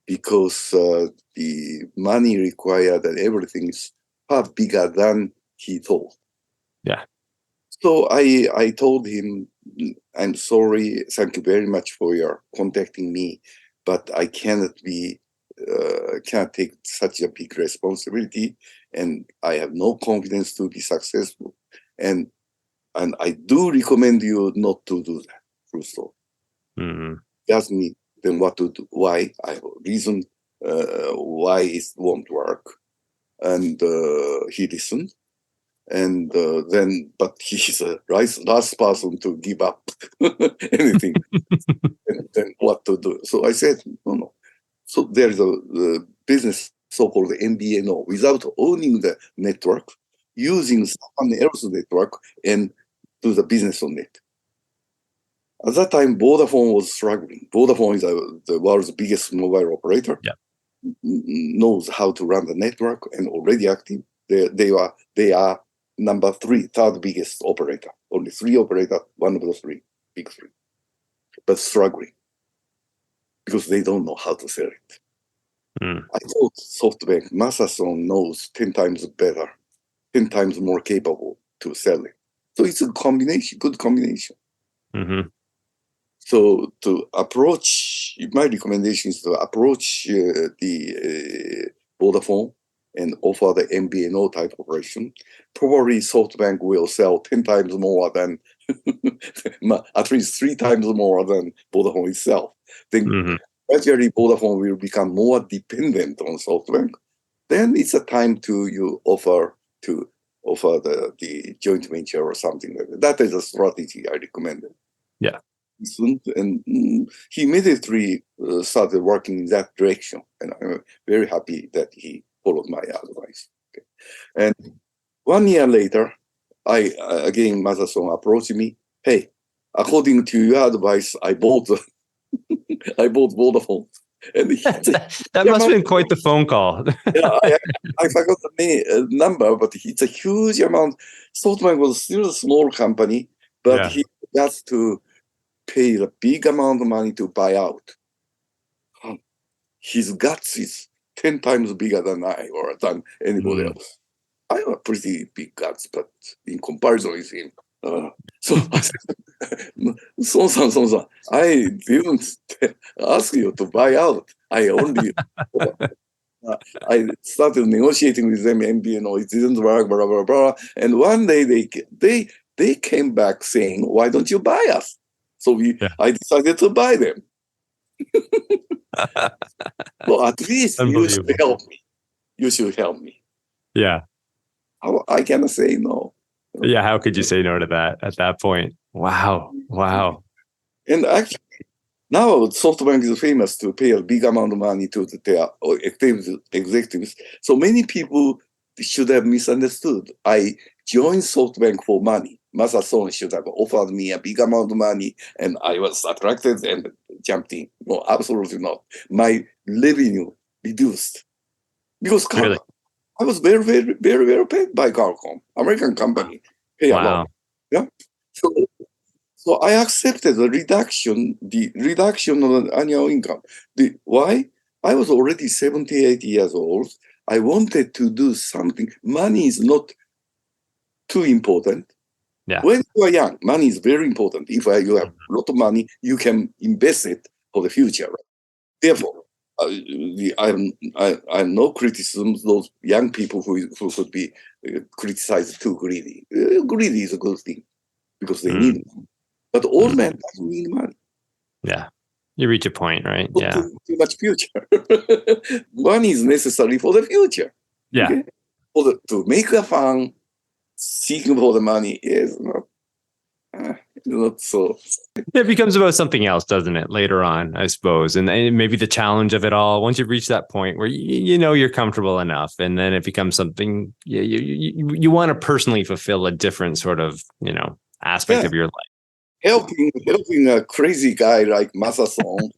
B: because the money required and everything is far bigger than he thought.
A: Yeah.
B: So I told him I'm sorry. Thank you very much for your contacting me, but I cannot take such a big responsibility, and I have no confidence to be successful. And I do recommend you not to do that. Full stop. He asked me then what to do, why. I have a reason why it won't work, and he listened. And but he's the last person to give up anything. And then what to do? So I said, no. So there's a business so-called MVNO, without owning the network, using someone else's network and do the business on it. At that time, Vodafone was struggling. Vodafone is the world's biggest mobile operator.
A: Yeah.
B: Knows how to run the network and already active. They are number three, third biggest operator. Only three operators, one of the three, big three, but struggling because they don't know how to sell it. I thought SoftBank Masason knows 10 times better, 10 times more capable to sell it. So it's a combination, good combination. So to approach, my recommendation is to approach the Vodafone and offer the MVNO type operation. Probably SoftBank will sell 10 times more than, at least 3 times more than Vodafone itself. Then gradually Vodafone will become more dependent on SoftBank. Then it's a time to offer the joint venture or something like that. That is a strategy I recommend.
A: Yeah.
B: And he immediately started working in that direction. And I'm very happy that he followed my advice. Okay. And 1 year later, again, Masason approached me. Hey, according to your advice, I bought Vodafone. And
A: that must have been quite the phone call.
B: Yeah, I forgot the number, but it's a huge amount. SoftBank was still a small company, but he got to pay a big amount of money to buy out. His guts is 10 times bigger than I or than anybody else. I have pretty big guts, but in comparison with him. So I said, Son-san, I didn't ask you to buy out. I only... I started negotiating with them, MVNO, it didn't work, blah, blah, blah. And one day they came back saying, why don't you buy us? So I decided to buy them. So at least you should help me. You should help me.
A: Yeah.
B: I cannot say no.
A: Yeah, how could you say no to that at that point? Wow.
B: And actually, now SoftBank is famous to pay a big amount of money to their executives. So many people should have misunderstood. I joined SoftBank for money. Masason should have offered me a big amount of money, and I was attracted and jumped in. No, absolutely not. My revenue reduced because
A: Really?
B: I was very, very, very well paid by Qualcomm, American company. Pay a lot. Yeah. So I accepted the reduction of the annual income. Why? I was already 78 years old. I wanted to do something. Money is not too important.
A: Yeah.
B: When you are young, money is very important. If you have a lot of money, you can invest it for the future. Right? Therefore, I have no criticism of those young people who could be criticized too greedy. Greedy is a good thing because they need it. But old man doesn't need money.
A: Yeah. You reach a point, right?
B: Not too much future. Money is necessary for the future.
A: Yeah.
B: Okay? To make a fun, seeking for the money is not so.
A: It becomes about something else, doesn't it? Later on, I suppose, and maybe the challenge of it all. Once you've reached that point where you know you're comfortable enough, and then it becomes something you want to personally fulfill a different sort of aspect of your life.
B: Helping a crazy guy like Masason,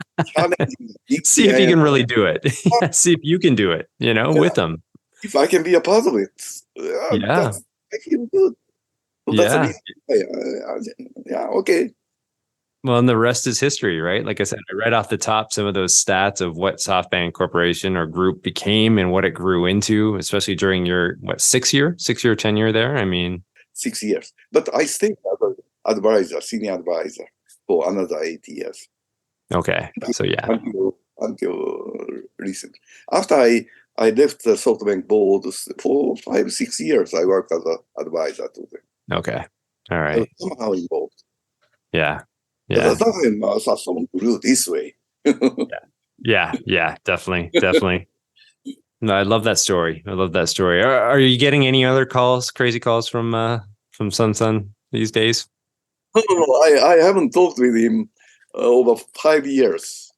A: see if he can really do it. See if you can do it, with him.
B: If I can be a part of it, I feel good. So that's okay.
A: Well, and the rest is history, right? Like I said, I read off the top some of those stats of what SoftBank Corporation or group became and what it grew into, especially during your 6 year tenure there. I mean,
B: 6 years. But I stayed advisor, senior advisor for another 8 years.
A: Okay. So yeah.
B: Until recent. After I left the SoftBank board for 5-6 years, I worked as an advisor to them.
A: Okay. All
B: I
A: right.
B: was somehow involved.
A: Yeah.
B: At
A: Yeah.
B: the time, Sasson grew this way.
A: Yeah. Yeah. Definitely. Definitely. No, I love that story. I love that story. Are you getting any other calls, crazy calls from Sun these days?
B: No, I haven't talked with him over 5 years.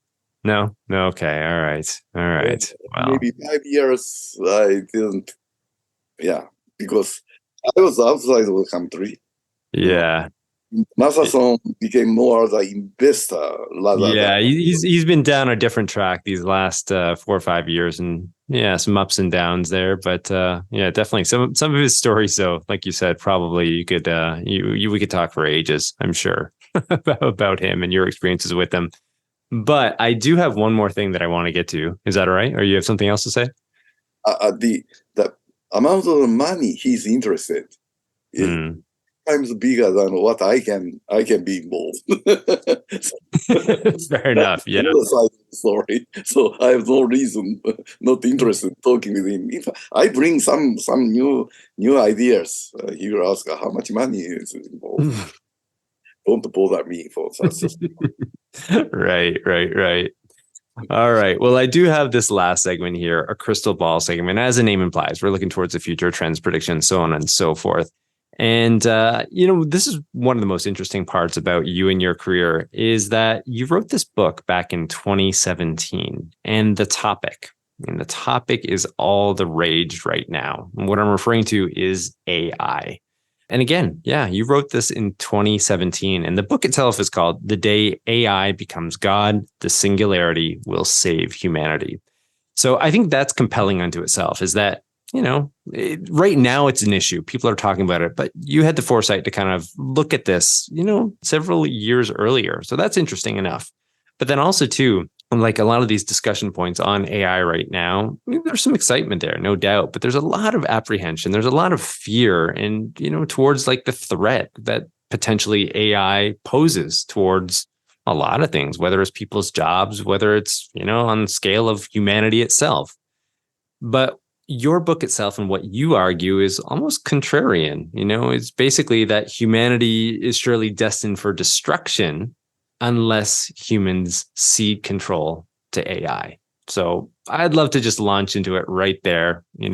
A: No. No. Okay. All right. All right. Well.
B: Maybe 5 years I didn't. Yeah, because I was outside of the country.
A: Yeah.
B: Masason became more the investor rather
A: Yeah,
B: than.
A: he's been down a different track these last 4 or 5 years, and yeah, some ups and downs there. But yeah, definitely some of his stories, though, like you said, probably you could we could talk for ages, I'm sure, about him and your experiences with him. But I do have one more thing that I want to get to. Is that all right? Or you have something else to say?
B: The amount of money he's interested is times bigger than what I can be involved.
A: Fair enough. Yeah.
B: Sorry. So I have no reason not interested in talking with him. If I bring some new ideas, he will ask how much money is involved. Don't bother me for such.
A: Right. All right. Well, I do have this last segment here, a crystal ball segment. As the name implies, we're looking towards the future, trends, predictions, so on and so forth. And, this is one of the most interesting parts about you and your career is that you wrote this book back in 2017. And the topic is all the rage right now. And what I'm referring to is AI. And again, yeah, you wrote this in 2017. And the book itself is called The Day AI Becomes God, The Singularity Will Save Humanity. So I think that's compelling unto itself, is that, right now it's an issue. People are talking about it, but you had the foresight to kind of look at this, several years earlier. So that's interesting enough. But then also, too, like a lot of these discussion points on AI right now, there's some excitement there, no doubt, but there's a lot of apprehension. There's a lot of fear and, towards like the threat that potentially AI poses towards a lot of things, whether it's people's jobs, whether it's, on the scale of humanity itself. But your book itself and what you argue is almost contrarian. It's basically that humanity is surely destined for destruction unless humans cede control to AI. So I'd love to just launch into it right there.
B: By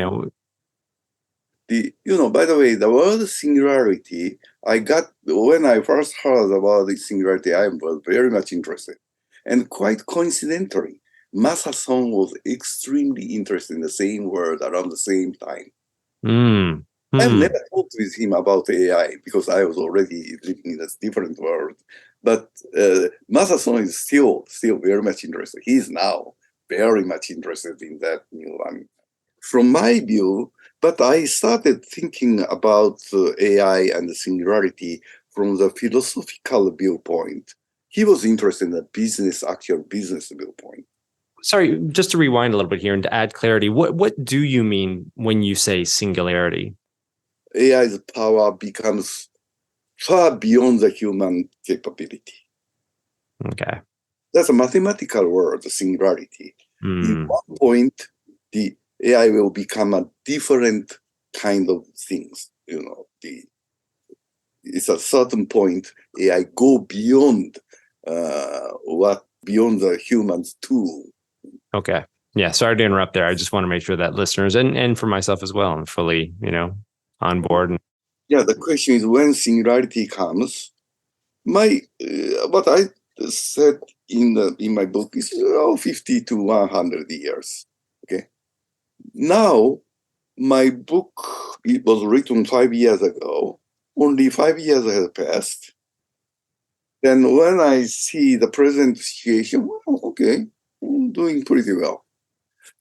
B: the way, the word singularity, when I first heard about the singularity, I was very much interested. And quite coincidentally, Masason was extremely interested in the same word around the same time. I've never talked with him about AI because I was already living in a different world. But Masason is still very much interested. He's now very much interested in that new one. From my view, but I started thinking about AI and the singularity from the philosophical viewpoint. He was interested in the actual business viewpoint.
A: Sorry, just to rewind a little bit here and to add clarity, what do you mean when you say singularity?
B: AI's power becomes far beyond the human capability.
A: Okay.
B: That's a mathematical word, singularity. In one point, the AI will become a different kind of things. It's a certain point, AI go beyond beyond the human's tool.
A: Okay. Yeah. Sorry to interrupt there. I just want to make sure that listeners and for myself as well, I'm fully, on board.
B: Yeah. The question is when singularity comes. What I said in my book is 50 to 100 years. Okay. Now, my book, it was written 5 years ago. Only 5 years has passed. Then when I see the present situation, well, okay, I'm doing pretty well.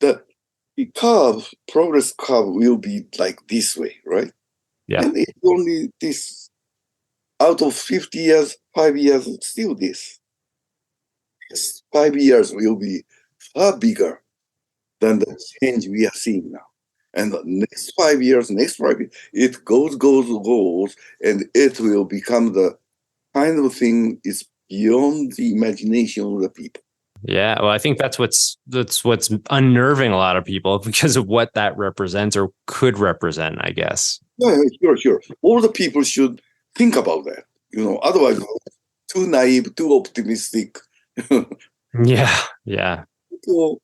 B: The progress curve will be like this way, right?
A: Yeah.
B: And it's only this, out of 50 years, 5 years, still this. 5 years will be far bigger than the change we are seeing now. And the next 5 years, it goes, and it will become the kind of thing is beyond the imagination of the people.
A: Yeah, well, I think that's what's unnerving a lot of people because of what that represents or could represent, I guess.
B: Yeah, sure. All the people should think about that. Otherwise, too naive, too optimistic.
A: Yeah.
B: People,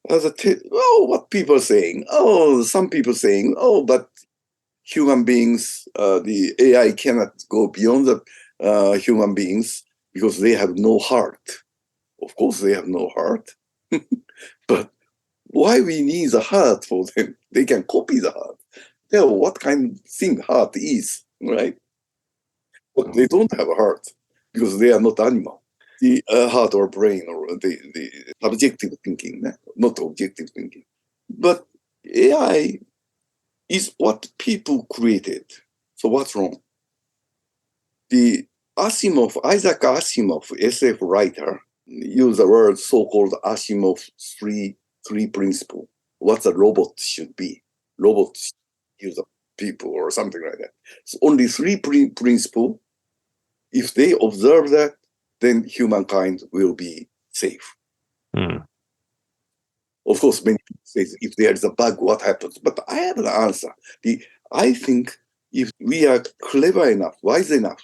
B: what people are saying. Some people saying, but human beings, the AI cannot go beyond the human beings because they have no heart. Of course, they have no heart. But why we need a heart for them? They can copy the heart. Tell what kind of thing heart is, right? But they don't have a heart because they are not animal. The heart or brain or the subjective thinking, not objective thinking. But AI is what people created. So what's wrong? The Isaac Asimov, SF writer, used the word so-called Asimov three principle. What a robot should be. Robots use people or something like that. So only three principle. If they observe that, then humankind will be safe. Of course, many people say if there is a bug, what happens? But I have an answer. I think if we are clever enough, wise enough,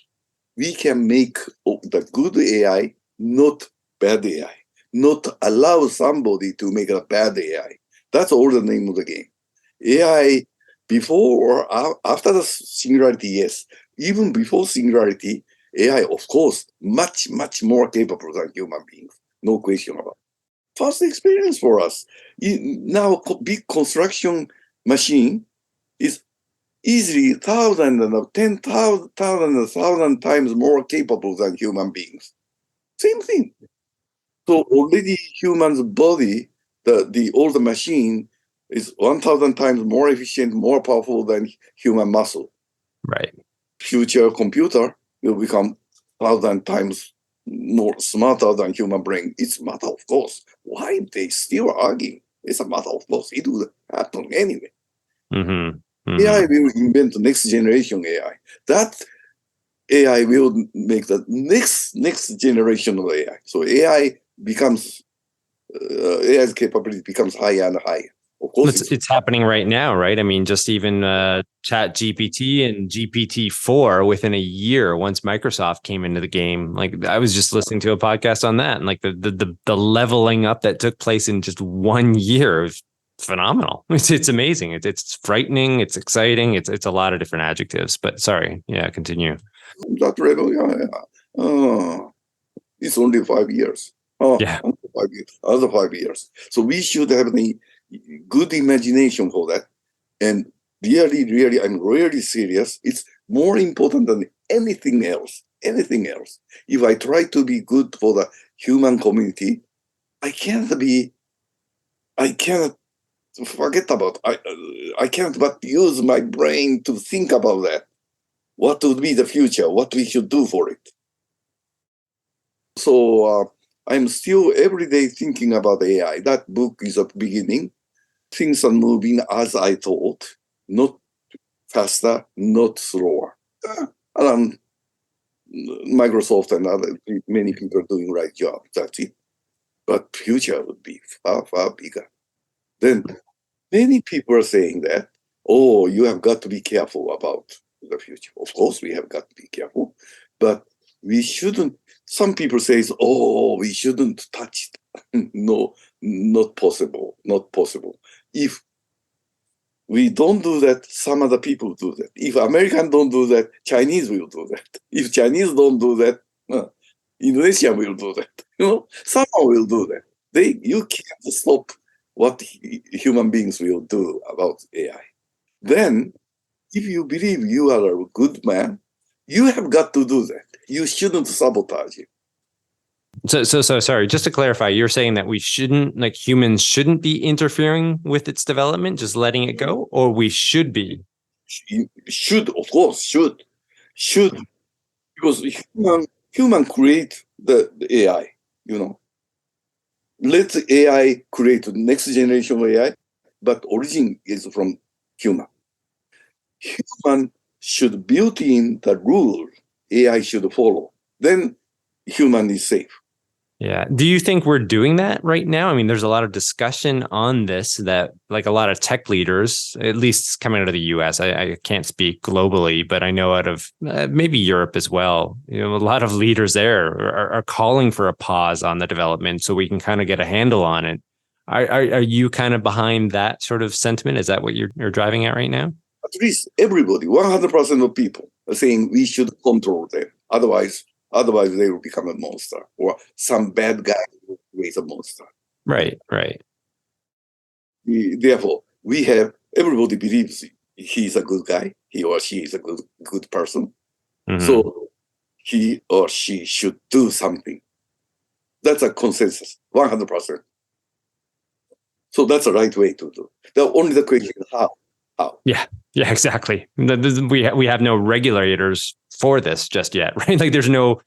B: we can make the good AI, not bad AI. Not allow somebody to make a bad AI. That's all the name of the game. AI, before or after the singularity, yes. Even before singularity, AI, of course, much, much more capable than human beings. No question about it. First experience for us. Now, big construction machine is easily 1,000 times more capable than human beings. Same thing. So already human's body, the older machine is 1,000 times more efficient, more powerful than human muscle.
A: Right.
B: Future computer will become 1,000 times more smarter than human brain. It's a matter of course. Why they still arguing? It's a matter of course. It will happen anyway. AI will invent the next generation AI. That AI will make the next generation of AI. So AI's capability becomes higher and higher. Of course,
A: it's happening right now, right? I mean, just even Chat GPT and GPT-4 within a year, once Microsoft came into the game. Like I was just listening to a podcast on that, and like the leveling up that took place in just 1 year is phenomenal. It's amazing. It's frightening. It's exciting. It's a lot of different adjectives. But sorry, continue.
B: That level, it's only 5 years. Another 5 years. So we should have the good imagination for that. And really, I'm really serious. It's more important than anything else. Anything else. If I try to be good for the human community, I cannot forget about. I can't but use my brain to think about that. What would be the future? What we should do for it? So I'm still every day thinking about AI. That book is a beginning. Things are moving as I thought, not faster, not slower. Around Microsoft and many people are doing right job. That's it. But future would be far, far bigger. Then many people are saying that, you have got to be careful about the future. Of course, we have got to be careful, but we shouldn't. Some people say, we shouldn't touch it. No, not possible. Not possible. If we don't do that, some other people do that. If Americans don't do that, Chinese will do that. If Chinese don't do that, Indonesia will do that. Someone will do that. You can't stop what human beings will do about AI. Then, if you believe you are a good man, you have got to do that. You shouldn't sabotage it.
A: So sorry, just to clarify, you're saying that we shouldn't, like humans shouldn't be interfering with its development, just letting it go, or we should be?
B: Should, of course, should. Because human create the AI, Let AI create the next generation of AI, but origin is from human. Human should build in the rule AI should follow. then human is safe.
A: Yeah. Do you think we're doing that right now? I mean, there's a lot of discussion on this that like a lot of tech leaders, at least coming out of the US, I can't speak globally, but I know out of maybe Europe as well, a lot of leaders there are calling for a pause on the development so we can kind of get a handle on it. Are you kind of behind that sort of sentiment? Is that what you're driving at right now?
B: At least everybody, 100% of people are saying we should control them. Otherwise they will become a monster, or some bad guy will create a monster.
A: Right.
B: Therefore, everybody believes he's a good guy, he or she is a good person. Mm-hmm. So he or she should do something. That's a consensus, 100%. So that's the right way to do. Only the question is how.
A: Yeah, exactly. We have no regulators for this just yet, right? Like there's no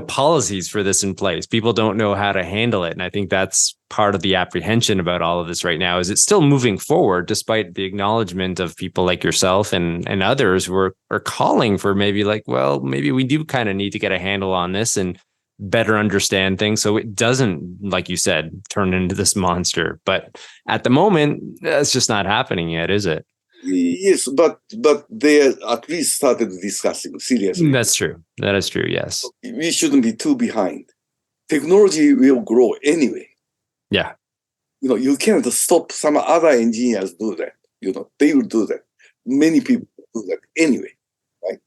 A: policies for this in place. People don't know how to handle it. And I think that's part of the apprehension about all of this right now, is it's still moving forward despite the acknowledgement of people like yourself and others who are calling for maybe we do kind of need to get a handle on this and better understand things so it doesn't, like you said, turn into this monster. But at the moment, that's just not happening yet, is it?
B: Yes, but they at least started discussing seriously.
A: That's true. That is true, yes.
B: We shouldn't be too behind. Technology will grow anyway.
A: Yeah.
B: You can't stop some other engineers do that. They will do that. Many people do that anyway, right?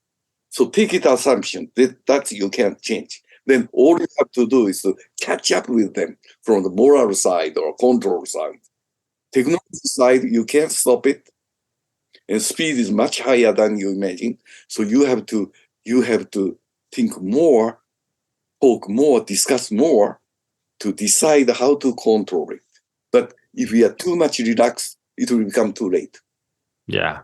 B: So take it assumption that you can't change. Then all you have to do is to catch up with them from the moral side or control side. Technology side, you can't stop it. And speed is much higher than you imagine. So you have to think more, talk more, discuss more to decide how to control it. But if we are too much relaxed, it will become too late.
A: Yeah.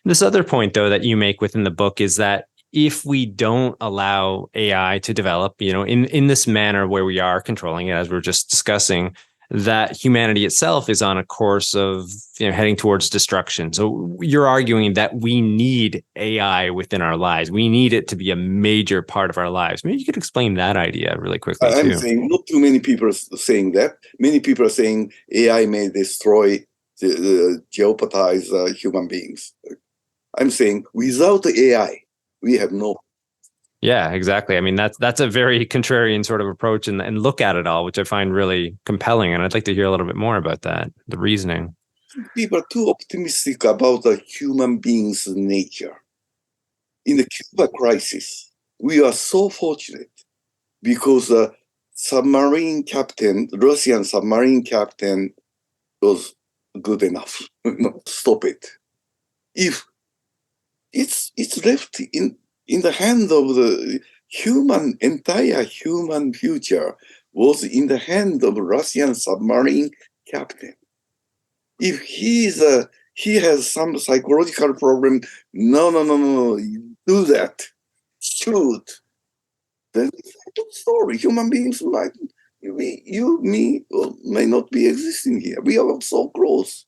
A: This other point, though, that you make within the book is that if we don't allow AI to develop, in this manner where we are controlling it, as we we're just discussing, that humanity itself is on a course of heading towards destruction. So you're arguing that we need AI within our lives. We need it to be a major part of our lives. Maybe you could explain that idea really quickly, too.
B: I'm saying not too many people are saying that. Many people are saying AI may destroy, jeopardize human beings. I'm saying without AI, we have no.
A: Yeah, exactly. I mean, that's a very contrarian sort of approach and look at it all, which I find really compelling. And I'd like to hear a little bit more about that, the reasoning.
B: People are too optimistic about the human being's nature. In the Cuba crisis, we are so fortunate because the Russian submarine captain was good enough. Stop it. If it's left in the hand of the entire human future was in the hand of Russian submarine captain. If he has some psychological problem, no, do that, shoot. Then it's a different story. Human beings may not be existing here. We are so close.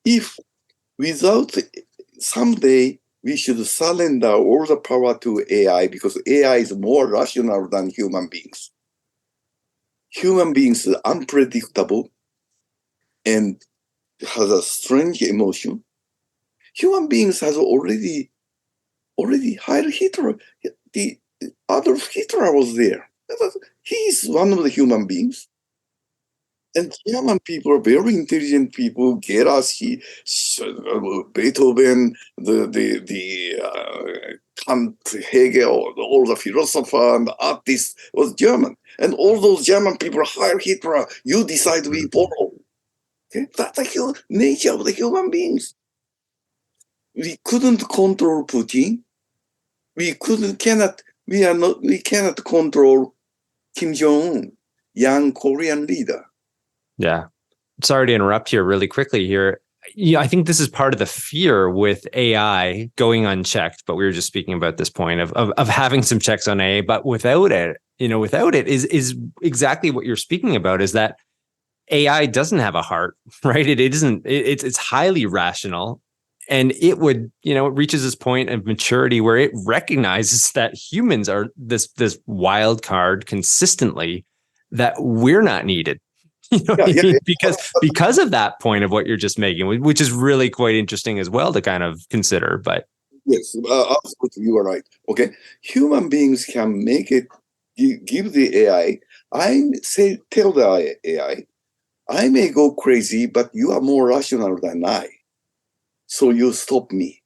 B: If without someday we should surrender all the power to AI because AI is more rational than human beings. Human beings are unpredictable and has a strange emotion. Human beings has already Heil Hitler. The Adolf Hitler was there. He is one of the human beings. And German people are very intelligent people. Gerasi, Beethoven, Kant, Hegel, all the philosophers and the artists was German. And all those German people, Heil Hitler, you decide we follow. Okay? That's the nature of the human beings. We couldn't control Putin. We cannot control Kim Jong-un, young Korean leader.
A: Yeah. Sorry to interrupt here really quickly here. I think this is part of the fear with AI going unchecked, but we were just speaking about this point of having some checks on AI, but without it is exactly what you're speaking about, is that AI doesn't have a heart, right? It's highly rational. And it would, it reaches this point of maturity where it recognizes that humans are this wild card consistently, that we're not needed. You know what I mean? Because of that point of what you're just making, which is really quite interesting as well to kind of consider. But
B: yes, absolutely, you are right. Okay, human beings can make it. Give the AI. Tell the AI, I may go crazy, but you are more rational than I. So you stop me.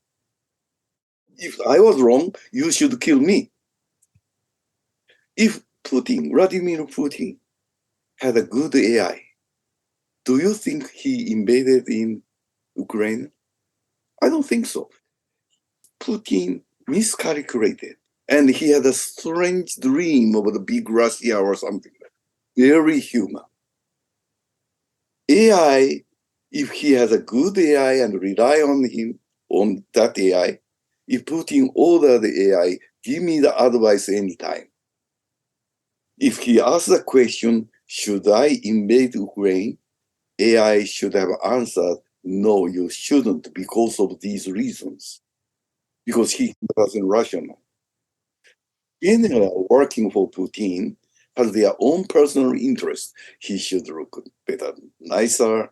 B: If I was wrong, you should kill me. If Vladimir Putin, had a good AI, do you think he invaded in Ukraine? I don't think so. Putin miscalculated, and he had a strange dream of the big Russia or something. Very human. AI, if he has a good AI and rely on that AI, if Putin order the AI, give me the advice anytime. If he asks the question, should I invade Ukraine? AI should have answered, no, you shouldn't because of these reasons. Because he wasn't rational. General working for Putin has their own personal interest. He should look better, nicer,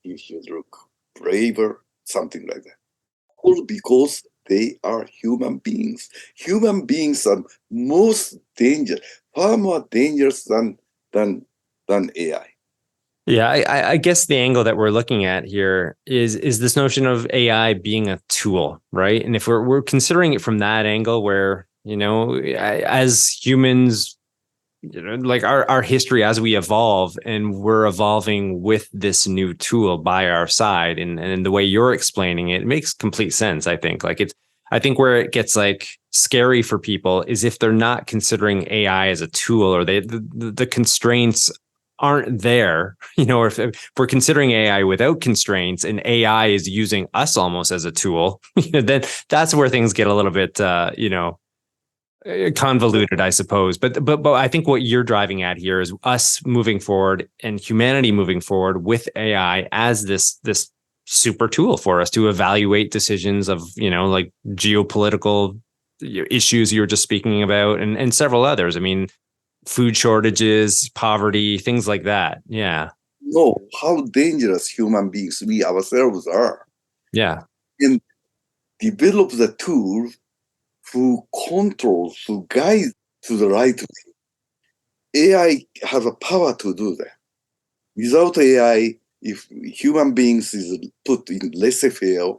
B: he should look braver, something like that. All because they are human beings. Human beings are most dangerous, far more dangerous than AI.
A: Yeah, I guess the angle that we're looking at here is this notion of AI being a tool, right? And if we're considering it from that angle, where as humans, like our history as we evolve, and we're evolving with this new tool by our side, and the way you're explaining it, it makes complete sense. I think I think where it gets like scary for people is if they're not considering AI as a tool, or the constraints aren't there, or if we're considering AI without constraints and AI is using us almost as a tool, then that's where things get a little bit, convoluted, I suppose. But I think what you're driving at here is us moving forward and humanity moving forward with AI as this super tool for us to evaluate decisions of, like geopolitical issues you were just speaking about, and several others. I mean, food shortages, poverty, things like that. Yeah.
B: Know how dangerous human beings we ourselves are.
A: Yeah.
B: And develop the tool who controls, who guides to the right way. AI has a power to do that. Without AI, if human beings is put in laissez-faire,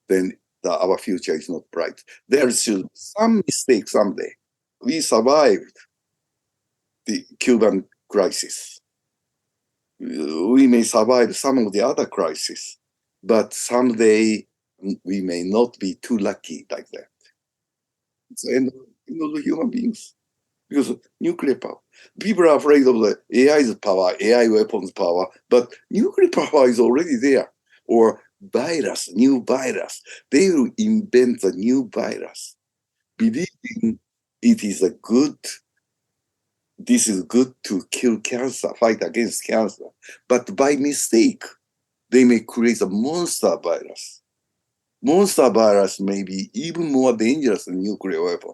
B: then our future is not bright. There should be some mistake someday. We survived the Cuban crisis. We may survive some of the other crises, but someday we may not be too lucky like that. It's the end of the human beings. Because of nuclear power. People are afraid of the AI's power, AI weapons power, but nuclear power is already there. Or new virus. They will invent a new virus, believing this is good to kill cancer, fight against cancer. But by mistake, they may create a monster virus. Monster virus may be even more dangerous than nuclear weapon.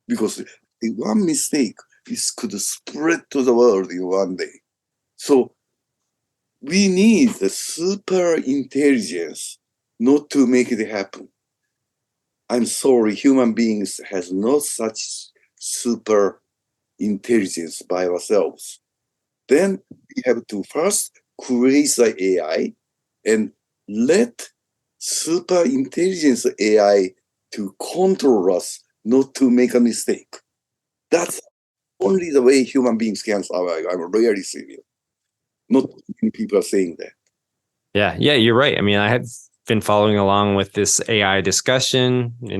B: Because one mistake, this could spread to the world in one day. So we need the super intelligence not to make it happen. I'm sorry, human beings has no such super intelligence by ourselves. Then we have to first create the AI and let super intelligence AI to control us not to make a mistake. That's only the way human beings can survive. I'm really serious. Not many people are saying that.
A: Yeah, you're right. I mean, I have been following along with this AI discussion, a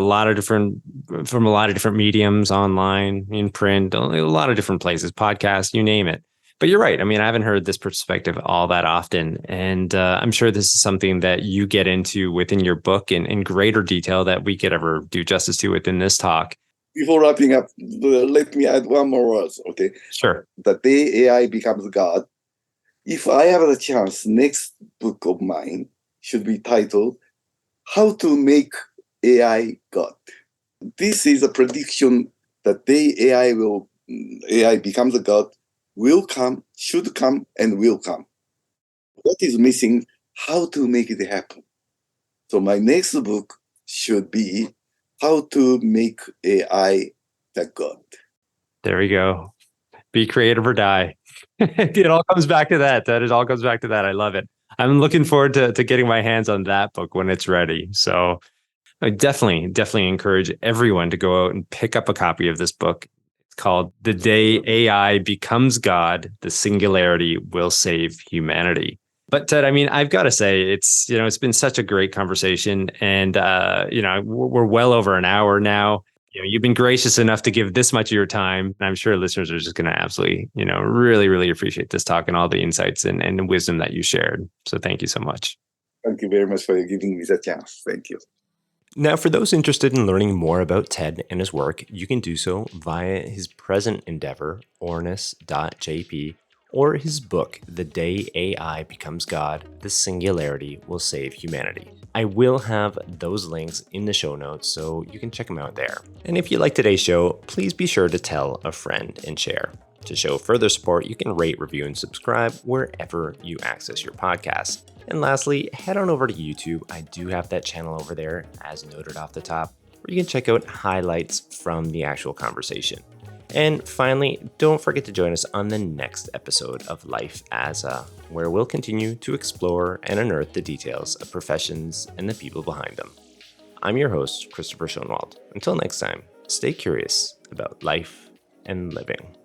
A: lot of different mediums, online, in print, a lot of different places, podcasts, you name it. But you're right. I mean, I haven't heard this perspective all that often. And I'm sure this is something that you get into within your book in greater detail that we could ever do justice to within this talk.
B: Before wrapping up, let me add one more word, okay?
A: Sure.
B: The day AI becomes God, if I have the chance, next book of mine should be titled how to make AI God. This is a prediction that the AI becomes a God, will come, should come, and will come. What is missing? How to make it happen. So my next book should be how to make AI the God.
A: There we go. Be creative or die. It all comes back to that. It all comes back to that. I love it. I'm looking forward to getting my hands on that book when it's ready. So I definitely encourage everyone to go out and pick up a copy of this book. It's called The Day AI Becomes God, The Singularity Will Save Humanity. But Ted, I mean, I've got to say, it's been such a great conversation, and we're well over an hour now. You've been gracious enough to give this much of your time, and I'm sure listeners are just going to absolutely, really appreciate this talk and all the insights and wisdom that you shared. So thank you so much.
B: Thank you very much for giving me the chance. Thank you.
A: Now, for those interested in learning more about Ted and his work, you can do so via his present endeavor, ornis.jp, or his book, The Day AI Becomes God, The Singularity Will Save Humanity. I will have those links in the show notes, so you can check them out there. And if you like today's show, please be sure to tell a friend and share. To show further support, you can rate, review, and subscribe wherever you access your podcasts. And lastly, head on over to YouTube. I do have that channel over there, as noted off the top, where you can check out highlights from the actual conversation. And finally, don't forget to join us on the next episode of Life as a, where we'll continue to explore and unearth the details of professions and the people behind them. I'm your host, Christopher Schoenwald. Until next time, stay curious about life and living.